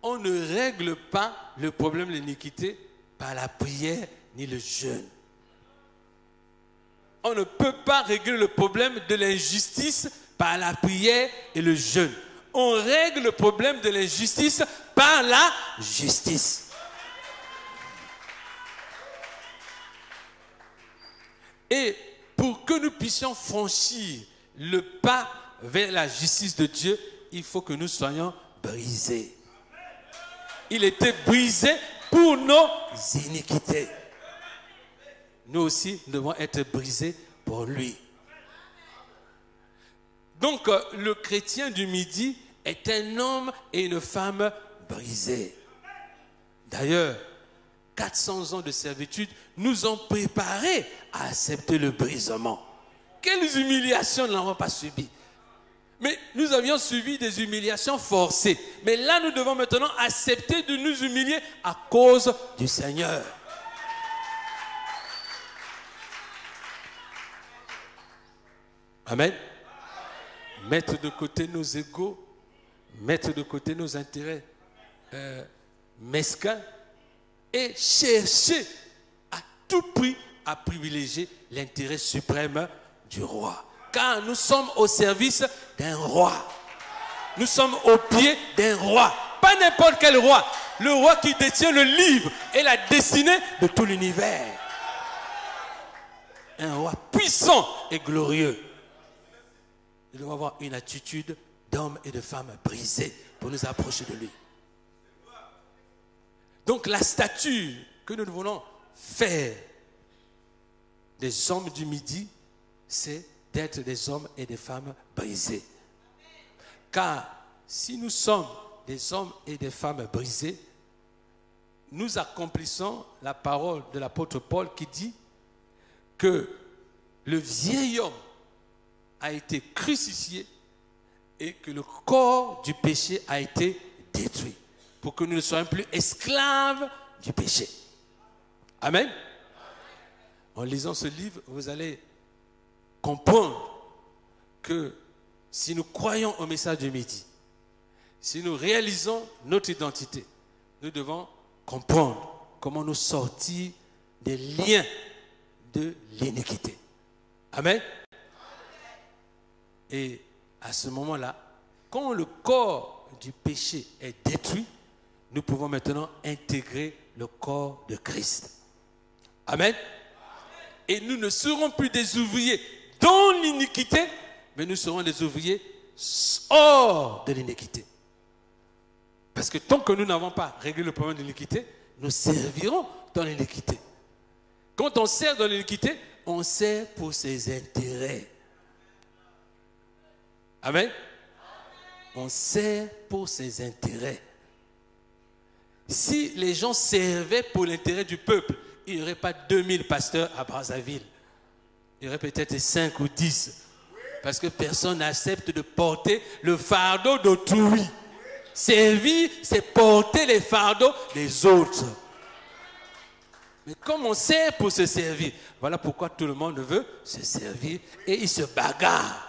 on ne règle pas le problème de l'iniquité par la prière ni le jeûne. On ne peut pas régler le problème de l'injustice par la prière et le jeûne. on règle le problème de l'injustice par la justice. Et pour que nous puissions franchir le pas vers la justice de Dieu, il faut que nous soyons brisés. Il était brisé pour nos iniquités. Nous aussi devons être brisés pour lui. Donc, le chrétien du Midi est un homme et une femme brisés. D'ailleurs, 400 ans de servitude nous ont préparés à accepter le brisement. Quelles humiliations nous n'avons pas subies? Mais nous avions subi des humiliations forcées. Mais là, nous devons maintenant accepter de nous humilier à cause du Seigneur. Amen. Mettre de côté nos égos, mettre de côté nos intérêts mesquins et chercher à tout prix à privilégier l'intérêt suprême du roi. Car nous sommes au service d'un roi. Nous sommes au pied d'un roi. Pas n'importe quel roi. Le roi qui détient le livre et la destinée de tout l'univers. Un roi puissant et glorieux. Nous devons avoir une attitude d'hommes et de femmes brisés pour nous approcher de lui. Donc la statue que nous voulons faire des hommes du Midi, c'est d'être des hommes et des femmes brisés. Car si nous sommes des hommes et des femmes brisés, nous accomplissons la parole de l'apôtre Paul qui dit que le vieil homme a été crucifié et que le corps du péché a été détruit pour que nous ne soyons plus esclaves du péché. Amen. En lisant ce livre, vous allez comprendre que si nous croyons au message du Midi, si nous réalisons notre identité, nous devons comprendre comment nous sortir des liens de l'iniquité. Amen. Et à ce moment-là, quand le corps du péché est détruit, nous pouvons maintenant intégrer le corps de Christ. Amen. Et nous ne serons plus des ouvriers dans l'iniquité, mais nous serons des ouvriers hors de l'iniquité. Parce que tant que nous n'avons pas réglé le problème de l'iniquité, nous servirons dans l'iniquité. Quand on sert dans l'iniquité, on sert pour ses intérêts. Amen. On sert pour ses intérêts. Si les gens servaient pour l'intérêt du peuple, il n'y aurait pas 2000 pasteurs à Brazzaville. Il y aurait peut-être 5 ou 10. Parce que personne n'accepte de porter le fardeau d'autrui. Servir, c'est porter les fardeaux des autres. Mais comme on sert pour se servir, voilà pourquoi tout le monde veut se servir et il se bagarre.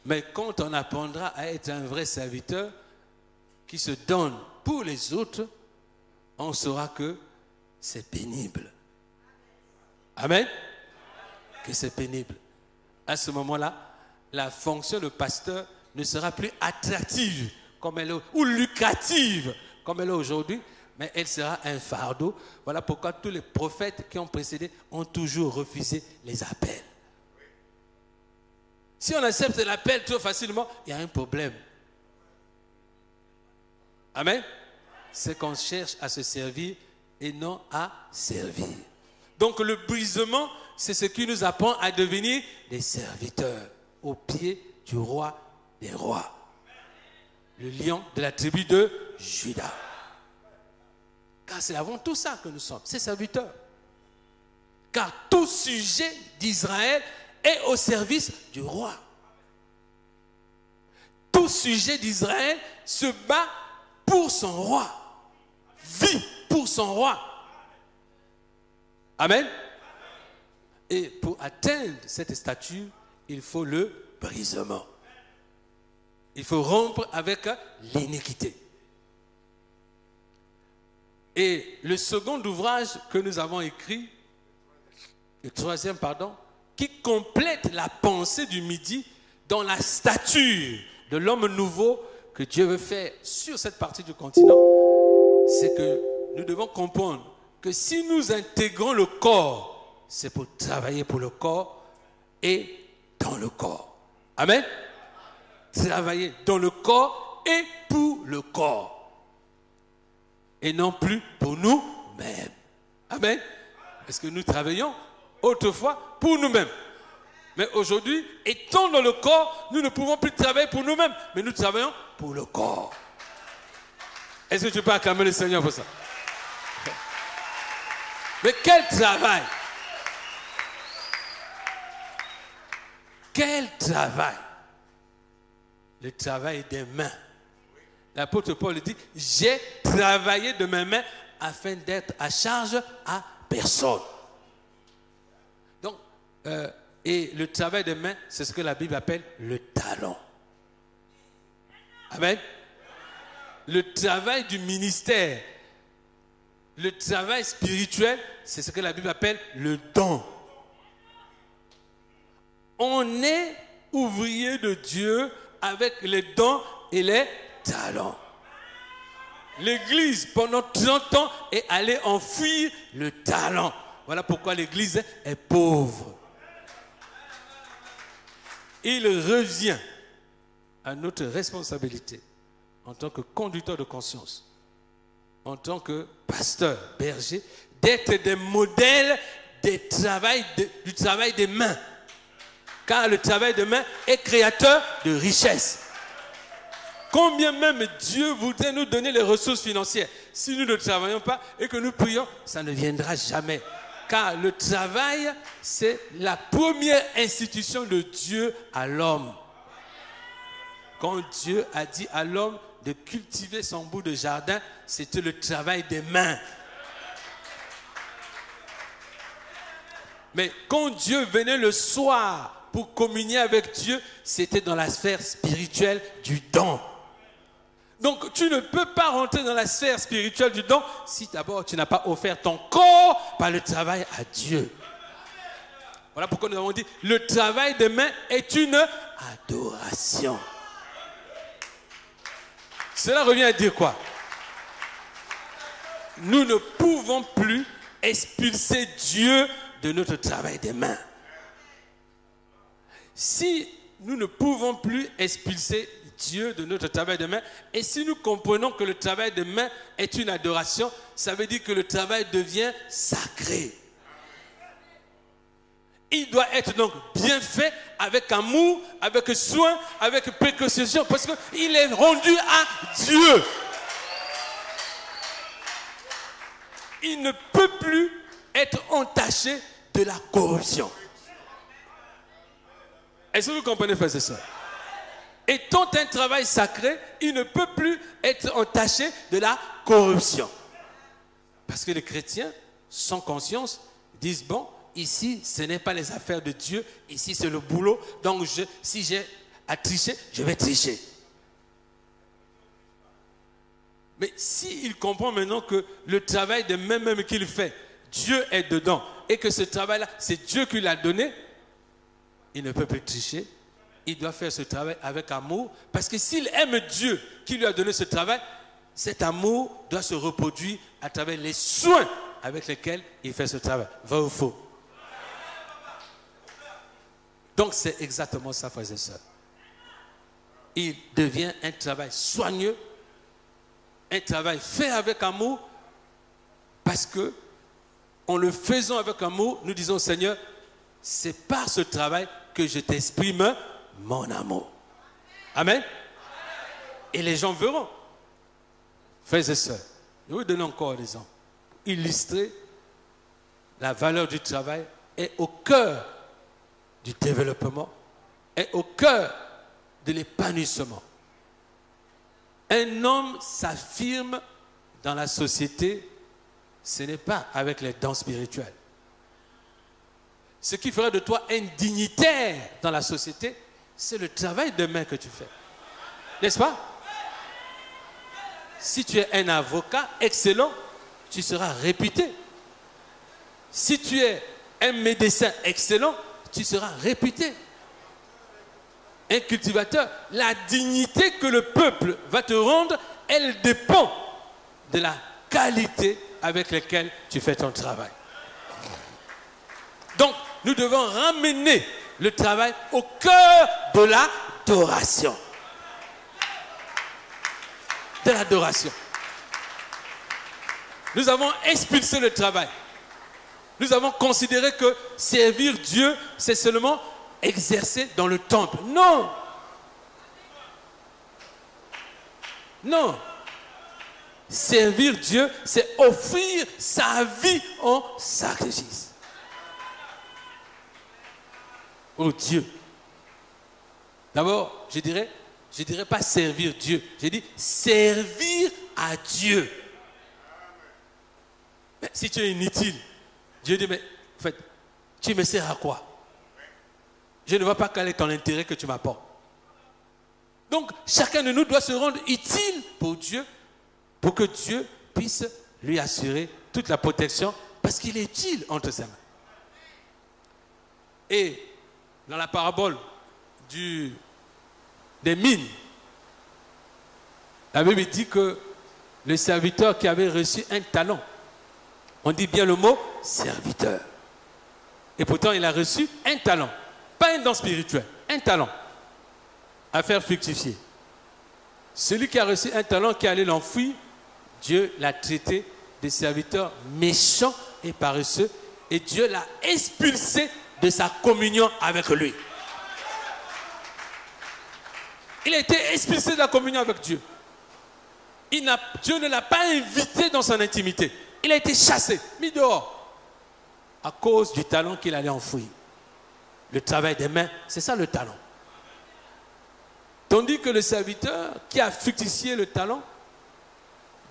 Mais quand on apprendra à être un vrai serviteur qui se donne pour les autres, on saura que c'est pénible. Amen. Que c'est pénible. À ce moment-là, la fonction de pasteur ne sera plus attractive comme elle est, ou lucrative comme elle est aujourd'hui, mais elle sera un fardeau. Voilà pourquoi tous les prophètes qui ont précédé ont toujours refusé les appels. Si on accepte l'appel trop facilement, il y a un problème. Amen. C'est qu'on cherche à se servir et non à servir. Donc le brisement, c'est ce qui nous apprend à devenir des serviteurs au pied du roi des rois. Le lion de la tribu de Juda. Car c'est avant tout ça que nous sommes, ces serviteurs. Car tout sujet d'Israël est au service du roi. Tout sujet d'Israël se bat pour son roi. Vit pour son roi. Amen. Et pour atteindre cette stature, il faut le brisement. Il faut rompre avec l'iniquité. Et le second ouvrage que nous avons écrit, le troisième, pardon, qui complète la pensée du Midi, dans la stature de l'homme nouveau que Dieu veut faire sur cette partie du continent, c'est que nous devons comprendre que si nous intégrons le corps, c'est pour travailler pour le corps et dans le corps. Amen. Travailler dans le corps et pour le corps. Et non plus pour nous-mêmes. Amen. Parce que nous travaillons autrefois pour nous-mêmes. Mais aujourd'hui, étant dans le corps, nous ne pouvons plus travailler pour nous-mêmes, mais nous travaillons pour le corps. Est-ce que tu peux acclamer le Seigneur pour ça? Mais quel travail! Quel travail! Le travail des mains. L'apôtre Paul dit, j'ai travaillé de mes mains afin d'être à charge à personne. Donc, et le travail des mains, c'est ce que la Bible appelle le talent. Amen. Le travail du ministère, le travail spirituel, c'est ce que la Bible appelle le don. On est ouvrier de Dieu avec les dons et les talents. L'Église, pendant 30 ans, est allée enfouir le talent. Voilà pourquoi l'Église est pauvre. Il revient à notre responsabilité en tant que conducteur de conscience, en tant que pasteur, berger, d'être des modèles du travail des mains. Car le travail des mains est créateur de richesse. Combien même Dieu voudrait nous donner les ressources financières, si nous ne travaillons pas et que nous prions, ça ne viendra jamais. Car le travail, c'est la première institution de Dieu à l'homme. Quand Dieu a dit à l'homme de cultiver son bout de jardin, c'était le travail des mains. Mais quand Dieu venait le soir pour communier avec Dieu, c'était dans la sphère spirituelle du don. Donc tu ne peux pas rentrer dans la sphère spirituelle du don si d'abord tu n'as pas offert ton corps par le travail à Dieu. Voilà pourquoi nous avons dit le travail des mains est une adoration. Cela revient à dire quoi? Nous ne pouvons plus expulser Dieu de notre travail des mains. Si nous ne pouvons plus expulser Dieu de notre travail de main, et si nous comprenons que le travail de main est une adoration, ça veut dire que le travail devient sacré. Il doit être donc bien fait, avec amour, avec soin, avec précaution, parce qu'il est rendu à Dieu. Il ne peut plus être entaché de la corruption. Est-ce que vous comprenez, frères et sœurs? Étant un travail sacré, il ne peut plus être entaché de la corruption. Parce que les chrétiens, sans conscience, disent, bon, ici, ce n'est pas les affaires de Dieu, ici, c'est le boulot, donc si j'ai à tricher, je vais tricher. Mais s'il comprend maintenant que le travail de même qu'il fait, Dieu est dedans, et que ce travail-là, c'est Dieu qui l'a donné, il ne peut plus tricher. Il doit faire ce travail avec amour, parce que s'il aime Dieu qui lui a donné ce travail, cet amour doit se reproduire à travers les soins avec lesquels il fait ce travail. Vrai ou faux? Donc c'est exactement ça, frères et sœurs. Il devient un travail soigneux, un travail fait avec amour, parce que en le faisant avec amour, nous disons au Seigneur, c'est par ce travail que je t'exprime mon amour. Amen. Et les gens verront. Frères et sœurs, je vais vous donner encore des exemples. Illustrer la valeur du travail est au cœur du développement, est au cœur de l'épanouissement. Un homme s'affirme dans la société, ce n'est pas avec les dons spirituels. Ce qui ferait de toi un dignitaire dans la société, c'est le travail de main que tu fais. N'est-ce pas? Si tu es un avocat excellent, tu seras réputé. Si tu es un médecin excellent, tu seras réputé. un cultivateur, la dignité que le peuple va te rendre, elle dépend de la qualité avec laquelle tu fais ton travail. Donc, nous devons ramener le travail au cœur de l'adoration. De l'adoration. Nous avons expulsé le travail. Nous avons considéré que servir Dieu, c'est seulement exercer dans le temple. Non. Non. Servir Dieu, c'est offrir sa vie en sacrifice. Oh Dieu. D'abord, je dirais pas servir Dieu. J'ai dit servir à Dieu. Mais si tu es inutile, Dieu dit, mais en fait, tu me sers à quoi? Je ne vois pas quel est ton intérêt que tu m'apportes. Donc, chacun de nous doit se rendre utile pour Dieu, pour que Dieu puisse lui assurer toute la protection, parce qu'il est utile entre ses mains. Et dans la parabole des mines, la Bible dit que le serviteur qui avait reçu un talent, on dit bien le mot serviteur. Et pourtant, il a reçu un talent. Pas un don spirituel, un talent à faire fructifier. Celui qui a reçu un talent, qui allait l'enfouir, Dieu l'a traité de serviteur méchant et paresseux. Et Dieu l'a expulsé de sa communion avec lui. Il a été expulsé de la communion avec Dieu. Dieu ne l'a pas invité dans son intimité. Il a été chassé, mis dehors, à cause du talent qu'il allait enfouir. Le travail des mains, c'est ça le talent. Tandis que le serviteur qui a fructifié le talent,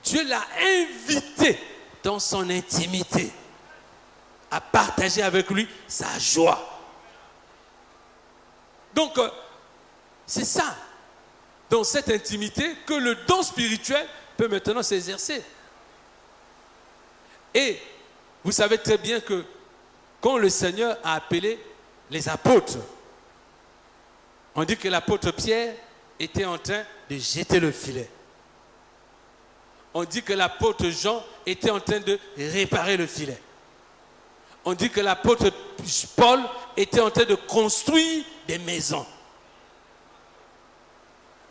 Dieu l'a invité dans son intimité à partager avec lui sa joie. Donc, c'est ça, dans cette intimité, que le don spirituel peut maintenant s'exercer. Et vous savez très bien que quand le Seigneur a appelé les apôtres, on dit que l'apôtre Pierre était en train de jeter le filet. On dit que l'apôtre Jean était en train de réparer le filet. On dit que l'apôtre Paul était en train de construire des maisons.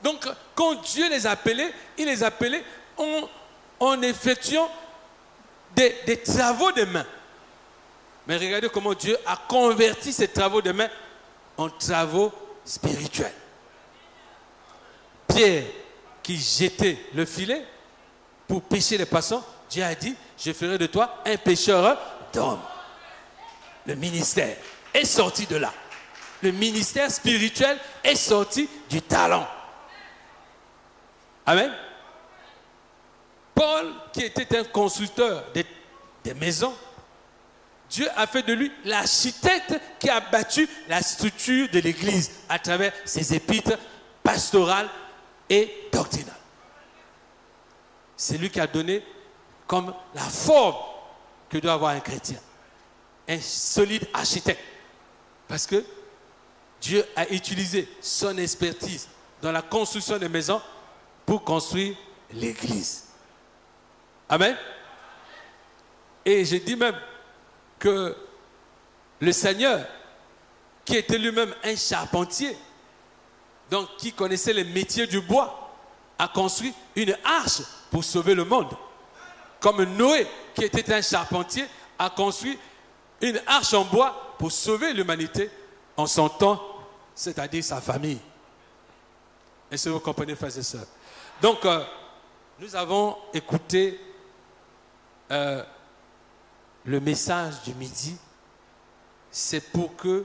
Donc, quand Dieu les appelait, il les appelait en effectuant des travaux de main. Mais regardez comment Dieu a converti ces travaux de main en travaux spirituels. Pierre, qui jetait le filet pour pêcher les poissons, Dieu a dit, je ferai de toi un pêcheur d'hommes. Le ministère est sorti de là. Le ministère spirituel est sorti du talent. Amen. Paul, qui était un constructeur des maisons, Dieu a fait de lui l'architecte qui a bâti la structure de l'Église à travers ses épîtres pastorales et doctrinales. C'est lui qui a donné comme la forme que doit avoir un chrétien. Un solide architecte. Parce que Dieu a utilisé son expertise dans la construction des maisons pour construire l'Église. Amen. Et je dis même que le Seigneur, qui était lui-même un charpentier, donc qui connaissait les métiers du bois, a construit une arche pour sauver le monde. Comme Noé, qui était un charpentier, a construit une arche en bois pour sauver l'humanité en son temps, c'est-à-dire sa famille. Est-ce que vous comprenez, frères et sœurs? Donc, nous avons écouté le message du midi. C'est pour que,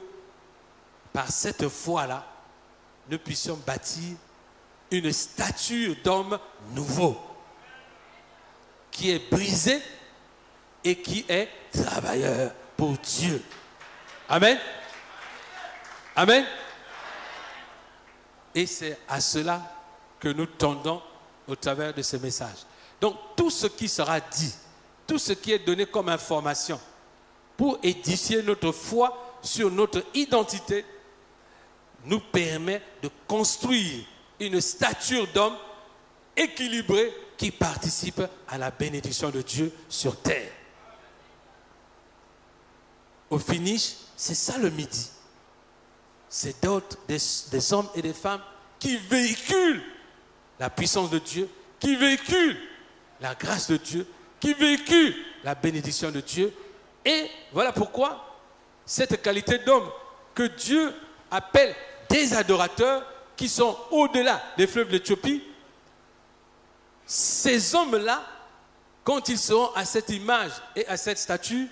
par cette foi-là, nous puissions bâtir une stature d'homme nouveau, qui est brisé et qui est travailleur pour Dieu. Amen. Amen. Et c'est à cela que nous tendons au travers de ce message. Donc, tout ce qui sera dit, tout ce qui est donné comme information pour édifier notre foi sur notre identité, nous permet de construire une stature d'homme équilibrée qui participe à la bénédiction de Dieu sur terre. Au finish, c'est ça le midi. C'est d'autres, des hommes et des femmes qui véhiculent la puissance de Dieu, qui véhiculent la grâce de Dieu, qui véhiculent la bénédiction de Dieu. Et voilà pourquoi cette qualité d'homme que Dieu appelle des adorateurs qui sont au-delà des fleuves d'Éthiopie, ces hommes-là, quand ils seront à cette image et à cette statue,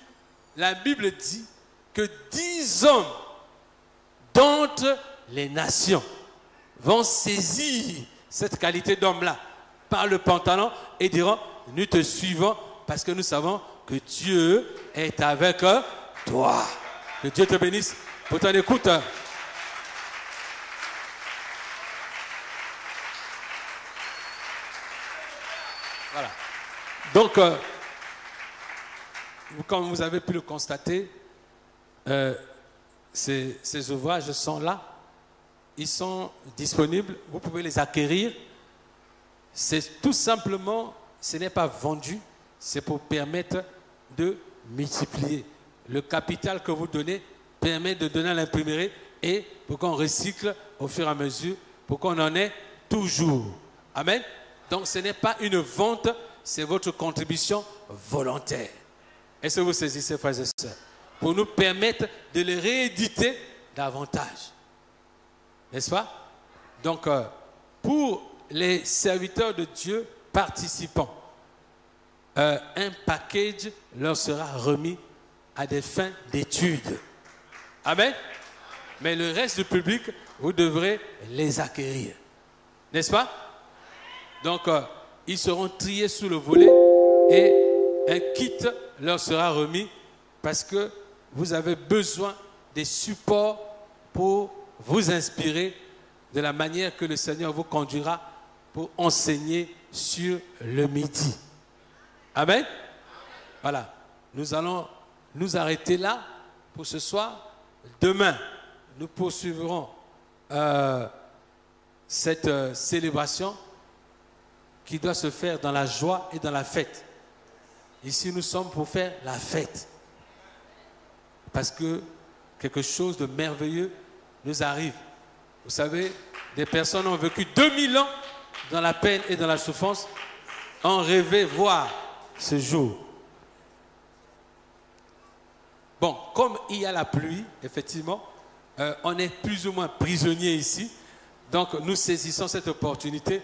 la Bible dit que 10 hommes d'entre les nations vont saisir cette qualité d'homme-là par le pantalon et diront, nous te suivons parce que nous savons que Dieu est avec toi. Que Dieu te bénisse pour ton écoute. Voilà. Donc, comme vous avez pu le constater, ces ouvrages sont là. Ils sont disponibles. Vous pouvez les acquérir. C'est tout simplement, ce n'est pas vendu. C'est pour permettre de multiplier. Le capital que vous donnez permet de donner à l'imprimerie et pour qu'on recycle au fur et à mesure, pour qu'on en ait toujours. Amen. Donc ce n'est pas une vente, c'est votre contribution volontaire. Est-ce que vous saisissez, frères et sœurs? Pour nous permettre de les rééditer davantage. N'est-ce pas? Donc, pour les serviteurs de Dieu participants, un package leur sera remis à des fins d'études. Amen. Mais le reste du public, vous devrez les acquérir. N'est-ce pas? Donc, ils seront triés sous le volet et un kit leur sera remis parce que vous avez besoin des supports pour vous inspirer de la manière que le Seigneur vous conduira pour enseigner sur le midi. Amen. Voilà. Nous allons nous arrêter là pour ce soir. Demain, nous poursuivrons cette célébration qui doit se faire dans la joie et dans la fête. Ici, nous sommes pour faire la fête. Parce que quelque chose de merveilleux nous arrive. Vous savez, des personnes ont vécu 2000 ans dans la peine et dans la souffrance, ont rêvé voir ce jour. Bon, comme il y a la pluie, effectivement, on est plus ou moins prisonniers ici. Donc, nous saisissons cette opportunité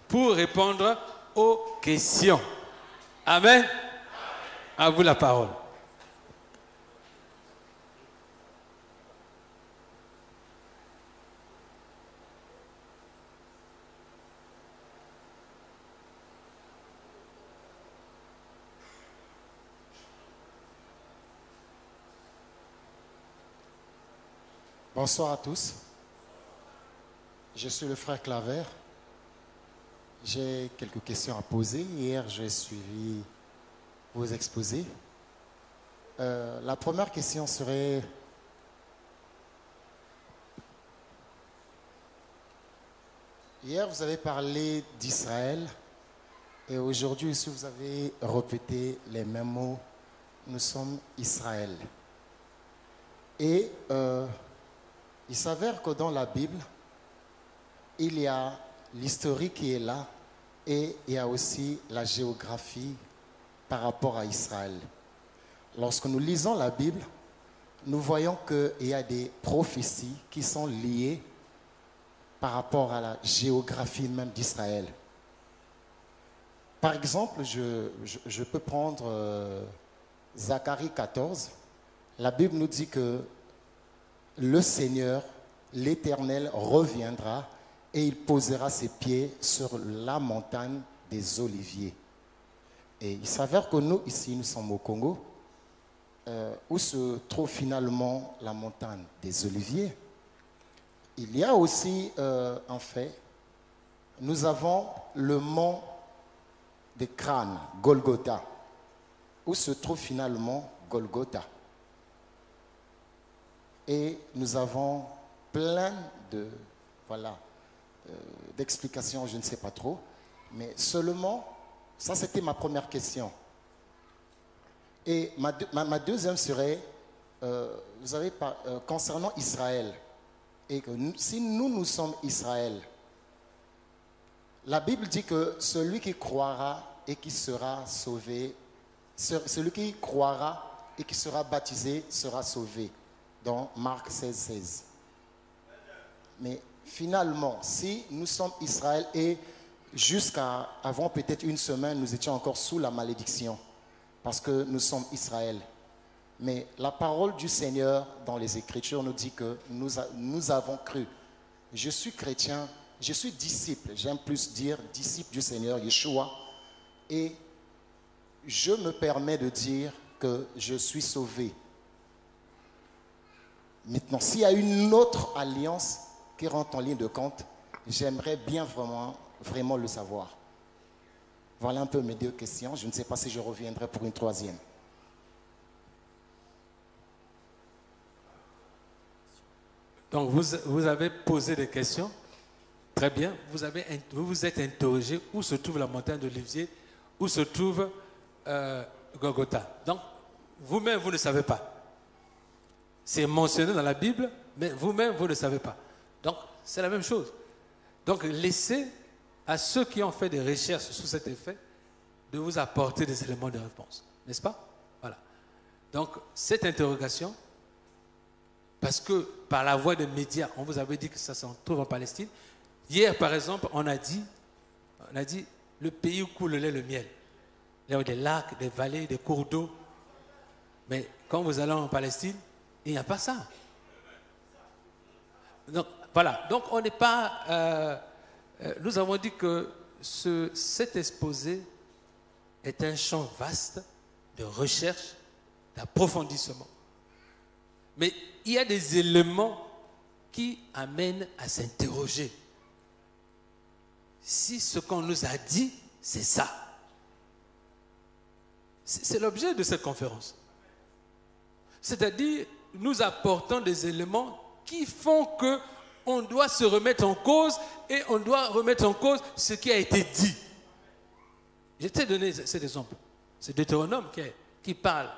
pour répondre aux questions. Amen. À vous la parole. Bonsoir à tous. Je suis le frère Claver. J'ai quelques questions à poser. Hier, j'ai suivi vos exposés. La première question serait: hier, vous avez parlé d'Israël et aujourd'hui aussi, vous avez répété les mêmes mots. Nous sommes Israël. Et il s'avère que dans la Bible, il y a l'historique qui est là et il y a aussi la géographie par rapport à Israël. Lorsque nous lisons la Bible, nous voyons qu'il y a des prophéties qui sont liées par rapport à la géographie même d'Israël. Par exemple, je peux prendre Zacharie 14. La Bible nous dit que le Seigneur, l'Éternel, reviendra et il posera ses pieds sur la montagne des Oliviers. Et il s'avère que nous, ici, nous sommes au Congo, où se trouve finalement la montagne des Oliviers. Il y a aussi, en fait, nous avons le mont des crânes, Golgotha, où se trouve finalement Golgotha. Et nous avons plein de, voilà, d'explications, je ne sais pas trop. Mais seulement, ça c'était ma première question. Et ma deuxième serait, vous savez, concernant Israël, et que si nous sommes Israël, la Bible dit que celui qui croira et qui sera sauvé, celui qui croira et qui sera baptisé sera sauvé, dans Marc 16, 16. Mais finalement, si nous sommes Israël et jusqu'à avant peut-être une semaine, nous étions encore sous la malédiction, parce que nous sommes Israël. Mais la parole du Seigneur dans les Écritures nous dit que nous avons cru. Je suis chrétien, je suis disciple, j'aime plus dire disciple du Seigneur, Yeshua, et je me permets de dire que je suis sauvé. Maintenant, s'il y a une autre alliance qui rentre en ligne de compte, j'aimerais bien vraiment le savoir. Voilà un peu mes deux questions. Je ne sais pas si je reviendrai pour une troisième. Donc, vous avez posé des questions. Très bien. Vous vous êtes interrogé où se trouve la montagne d'Olivier, où se trouve Golgotha. Donc, vous-même, vous ne savez pas. C'est mentionné dans la Bible, mais vous-même, vous ne savez pas. Donc, c'est la même chose. Donc, laissez à ceux qui ont fait des recherches sous cet effet de vous apporter des éléments de réponse. N'est-ce pas? Voilà. Donc, cette interrogation, parce que par la voie des médias, on vous avait dit que ça se trouve en Palestine. Hier, par exemple, on a dit le pays où coule le lait et le miel. Il y a des lacs, des vallées, des cours d'eau. Mais quand vous allez en Palestine, il n'y a pas ça. Donc, voilà. Donc, on n'est pas... nous avons dit que cet exposé est un champ vaste de recherche, d'approfondissement. Mais il y a des éléments qui amènent à s'interroger. Si ce qu'on nous a dit, c'est ça. C'est l'objet de cette conférence. C'est-à-dire, nous apportons des éléments qui font qu'on doit se remettre en cause et on doit remettre en cause ce qui a été dit. Je t'ai donné cet exemple. C'est Deutéronome qui parle.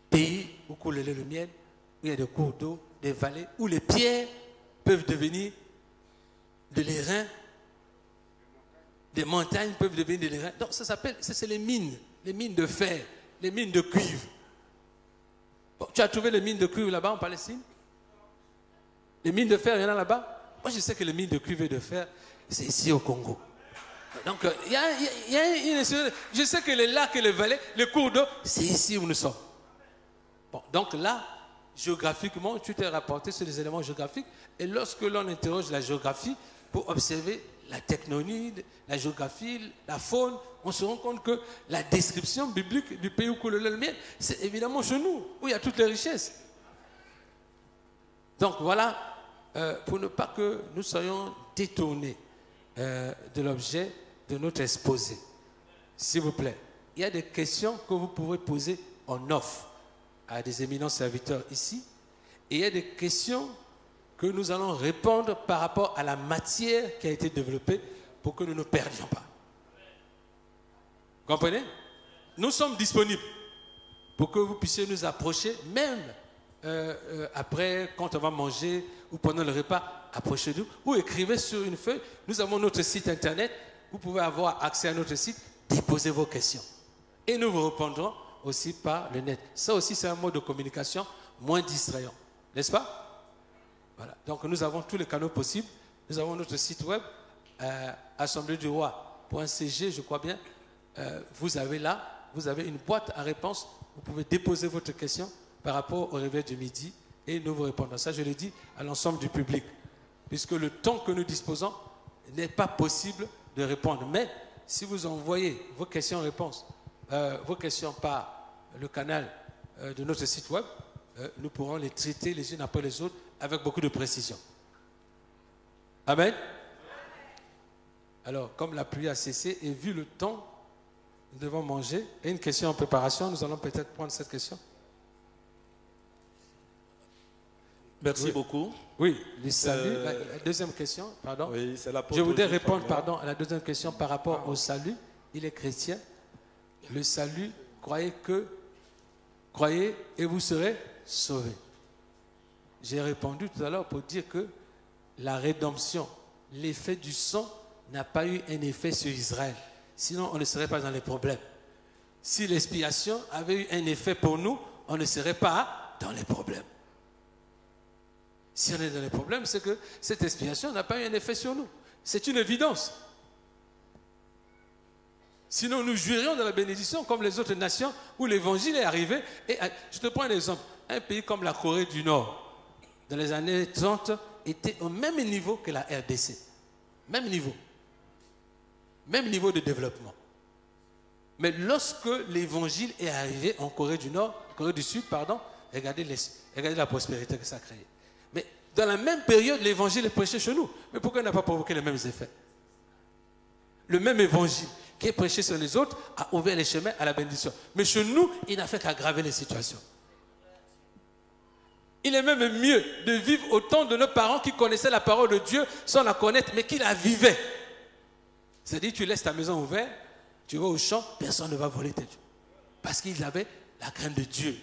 Pays où coule le lait et le miel, où il y a des cours d'eau, des vallées, où les pierres peuvent devenir de l'airain, des montagnes peuvent devenir de l'airain. Donc ça s'appelle, c'est les mines de fer, les mines de cuivre. Bon, tu as trouvé les mines de cuivre là-bas en Palestine? Les mines de fer, il y en a là-bas? Moi je sais que les mines de cuivre et de fer, c'est ici au Congo. Donc il y a une... Je sais que les lacs et les vallées, les cours d'eau, c'est ici où nous sommes. Bon, donc là, géographiquement, tu t'es rapporté sur les éléments géographiques. Et lorsque l'on interroge la géographie pour observer la tectonie, la géographie, la faune, on se rend compte que la description biblique du pays où coule le lait et le miel, c'est évidemment chez nous, où il y a toutes les richesses. Donc voilà, pour ne pas que nous soyons détournés de l'objet de notre exposé. S'il vous plaît, il y a des questions que vous pouvez poser en off à des éminents serviteurs ici, et il y a des questions que nous allons répondre par rapport à la matière qui a été développée pour que nous ne perdions pas. Comprenez? Nous sommes disponibles pour que vous puissiez nous approcher, même après, quand on va manger ou pendant le repas, approchez-nous ou écrivez sur une feuille. Nous avons notre site internet, vous pouvez avoir accès à notre site, déposez vos questions. Et nous vous répondrons aussi par le net. Ça aussi, c'est un mode de communication moins distrayant. N'est-ce pas? Voilà. Donc, nous avons tous les canaux possibles. Nous avons notre site web, assembléeduroi.cg, je crois bien. Vous avez une boîte à réponses. Vous pouvez déposer votre question par rapport au réveil du midi et nous vous répondrons. Ça, je le dis à l'ensemble du public. Puisque le temps que nous disposons n'est pas possible de répondre. Mais si vous envoyez vos questions-réponses, vos questions par le canal de notre site web, nous pourrons les traiter les unes après les autres avec beaucoup de précision. Amen. Alors, comme la pluie a cessé et vu le temps, nous devons manger. Et une question en préparation, nous allons peut-être prendre cette question. Merci beaucoup. Oui, le salut. La deuxième question, pardon. Oui, c'est l'apôtre Je voudrais Geoffroy répondre, Moore. pardon, à la deuxième question par rapport au salut. Il est chrétien. Le salut, croyez et vous serez sauvés. J'ai répondu tout à l'heure pour dire que la rédemption, l'effet du sang n'a pas eu un effet sur Israël. Sinon, on ne serait pas dans les problèmes. Si l'expiation avait eu un effet pour nous, on ne serait pas dans les problèmes. Si on est dans les problèmes, c'est que cette expiation n'a pas eu un effet sur nous. C'est une évidence. Sinon, nous jouirions de la bénédiction comme les autres nations où l'évangile est arrivé. Et je te prends un exemple. Un pays comme la Corée du Nord, dans les années 30, était au même niveau que la RDC. Même niveau. Même niveau de développement. Mais lorsque l'évangile est arrivé en Corée du Nord, Corée du Sud, pardon, regardez la prospérité que ça a créé. Mais dans la même période, l'évangile est prêché chez nous. Mais pourquoi il n'a pas provoqué les mêmes effets? Le même évangile qui est prêché sur les autres a ouvert les chemins à la bénédiction. Mais chez nous, il n'a fait qu'aggraver les situations. Il est même mieux de vivre au temps de nos parents qui connaissaient la parole de Dieu sans la connaître, mais qui la vivaient. C'est-à-dire, tu laisses ta maison ouverte, tu vas au champ, personne ne va voler tes dieux. Parce qu'ils avaient la crainte de Dieu.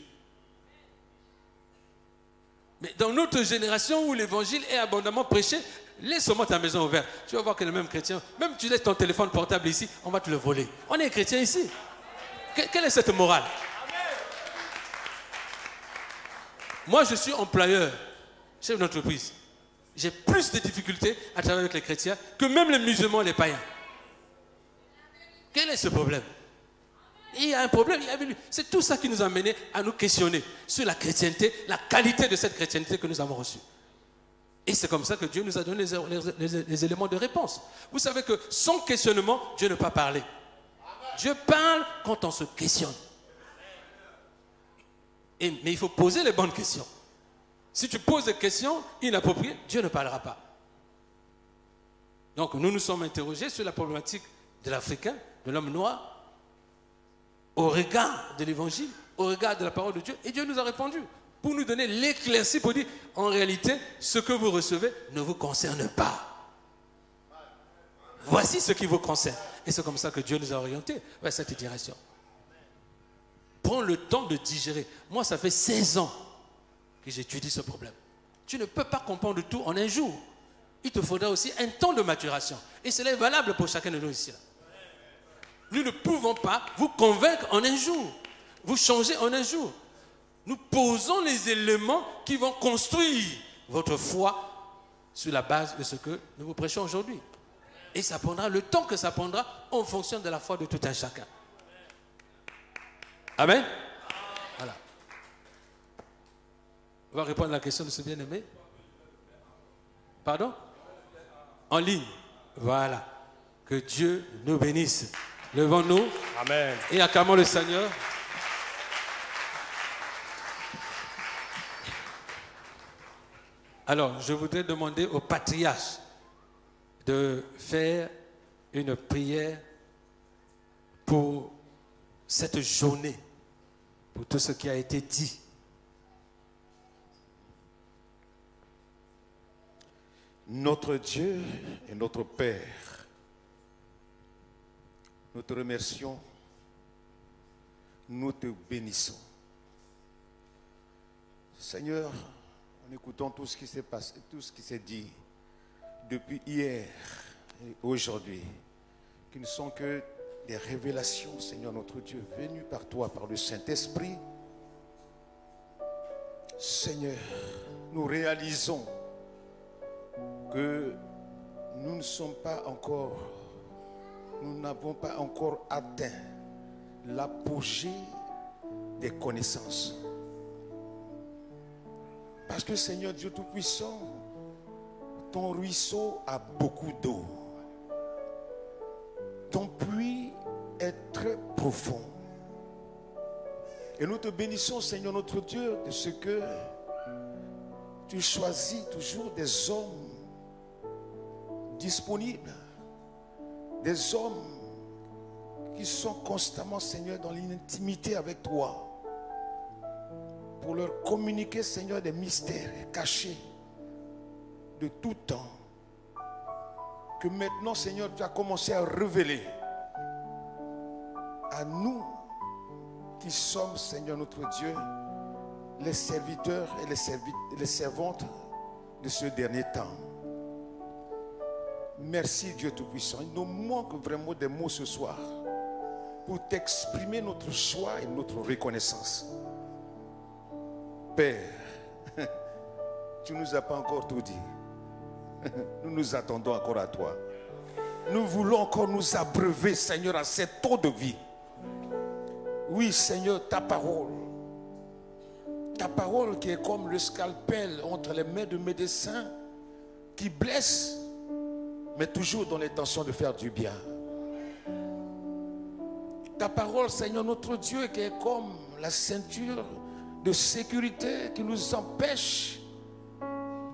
Mais dans notre génération où l'évangile est abondamment prêché, laisse seulement ta maison ouverte. Tu vas voir que les mêmes chrétiens, même tu laisses ton téléphone portable ici, on va te le voler. On est chrétiens ici. Quelle est cette morale? Moi, je suis employeur, chef d'entreprise. J'ai plus de difficultés à travailler avec les chrétiens que même les musulmans et les païens. Quel est ce problème? Il y a un problème. C'est tout ça qui nous a amené à nous questionner sur la chrétienté, la qualité de cette chrétienté que nous avons reçue. Et c'est comme ça que Dieu nous a donné les éléments de réponse. Vous savez que sans questionnement, Dieu ne peut pas parler. Dieu parle quand on se questionne. Mais il faut poser les bonnes questions. Si tu poses des questions inappropriées, Dieu ne parlera pas. Donc nous nous sommes interrogés sur la problématique de l'Africain, de l'homme noir, au regard de l'évangile, au regard de la parole de Dieu. Et Dieu nous a répondu pour nous donner l'éclaircie, pour dire, en réalité, ce que vous recevez ne vous concerne pas. Voici ce qui vous concerne. Et c'est comme ça que Dieu nous a orientés vers cette direction. Prends le temps de digérer. Moi, ça fait 16 ans que j'étudie ce problème. Tu ne peux pas comprendre tout en un jour. Il te faudra aussi un temps de maturation. Et cela est valable pour chacun de nous ici. Nous ne pouvons pas vous convaincre en un jour, vous changer en un jour. Nous posons les éléments qui vont construire votre foi sur la base de ce que nous vous prêchons aujourd'hui. Et ça prendra le temps que ça prendra en fonction de la foi de tout un chacun. Amen. Voilà. On va répondre à la question de ce bien-aimé. Pardon? En ligne. Voilà. Que Dieu nous bénisse. Levons-nous. Amen. Et acclamons le Seigneur. Alors, je voudrais demander au patriarche de faire une prière pour cette journée, pour tout ce qui a été dit. Notre Dieu et notre Père, nous te remercions, nous te bénissons. Seigneur, en écoutant tout ce qui s'est passé, tout ce qui s'est dit depuis hier et aujourd'hui, qui ne sont que des révélations, Seigneur notre Dieu, venues par toi, par le Saint-Esprit. Seigneur, nous réalisons que nous ne sommes pas encore, nous n'avons pas encore atteint l'apogée des connaissances. Parce que Seigneur Dieu Tout-Puissant, ton ruisseau a beaucoup d'eau. Ton puits est très profond. Et nous te bénissons, Seigneur notre Dieu, de ce que tu choisis toujours des hommes disponibles, des hommes qui sont constamment, Seigneur, dans l'intimité avec toi. pour leur communiquer, Seigneur, des mystères cachés de tout temps. Que maintenant, Seigneur, tu as commencé à révéler à nous qui sommes, Seigneur notre Dieu, les serviteurs et les servantes de ce dernier temps. Merci Dieu Tout-Puissant. Il nous manque vraiment des mots ce soir pour t'exprimer notre joie et notre reconnaissance. Père, tu ne nous as pas encore tout dit. Nous nous attendons encore à toi. Nous voulons encore nous abreuver, Seigneur, à cette eau de vie. Oui, Seigneur, ta parole qui est comme le scalpel entre les mains de médecins qui blesse, mais toujours dans l'intention de faire du bien. Ta parole, Seigneur, notre Dieu, qui est comme la ceinture de sécurité qui nous empêche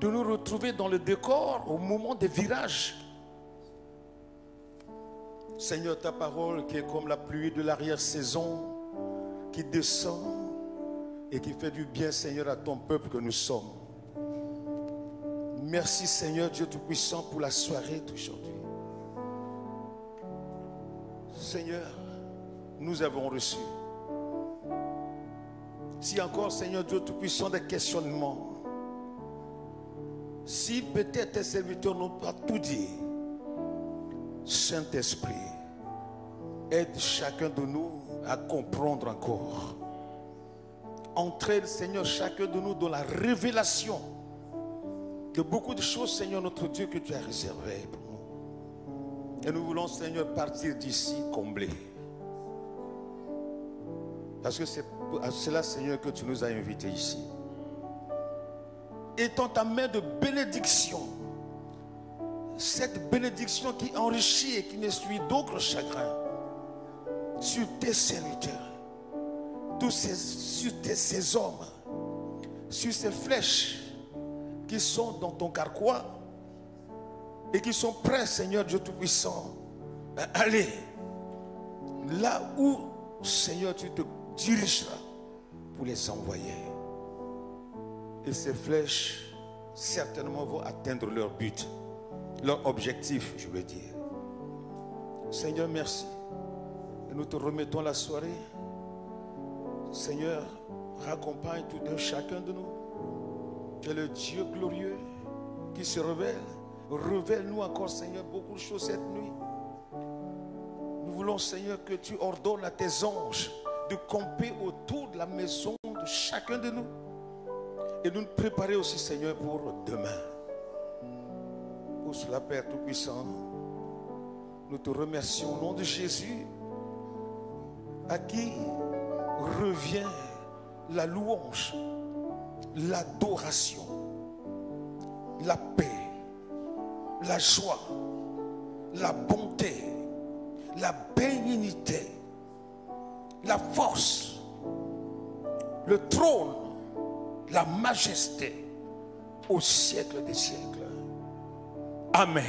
de nous retrouver dans le décor au moment des virages. Seigneur, ta parole qui est comme la pluie de l'arrière-saison qui descend et qui fait du bien, Seigneur, à ton peuple que nous sommes. Merci, Seigneur Dieu Tout-Puissant, pour la soirée d'aujourd'hui. Seigneur, nous avons reçu. Si encore, Seigneur Dieu Tout-Puissant, des questionnements, si peut-être tes serviteurs n'ont pas tout dit, Saint-Esprit, aide chacun de nous à comprendre encore. Entraîne, Seigneur, chacun de nous dans la révélation de beaucoup de choses, Seigneur notre Dieu, que tu as réservées pour nous. Et nous voulons, Seigneur, partir d'ici comblés. Parce que c'est à cela, Seigneur, que tu nous as invités ici. Étends ta main de bénédiction, cette bénédiction qui enrichit et qui n'essuie d'aucun chagrin, sur tes serviteurs, sur ces hommes, sur ces flèches qui sont dans ton carquois et qui sont prêts, Seigneur Dieu Tout-Puissant, à aller là où, Seigneur, tu te dirigeras pour les envoyer. Et ces flèches certainement vont atteindre leur but, leur objectif, je veux dire. Seigneur, merci. Et nous te remettons la soirée. Seigneur, raccompagne tout un chacun de nous. Tu es le Dieu glorieux qui se révèle. Révèle-nous encore, Seigneur, beaucoup de choses cette nuit. Nous voulons, Seigneur, que tu ordonnes à tes anges de camper autour de la maison de chacun de nous. Et de nous préparer aussi, Seigneur, pour demain. Pour cela, Père Tout-Puissant, nous te remercions au nom de Jésus, à qui revient la louange, l'adoration, la paix, la joie, la bonté, la bénignité, la force, le trône, la majesté au siècle des siècles. Amen.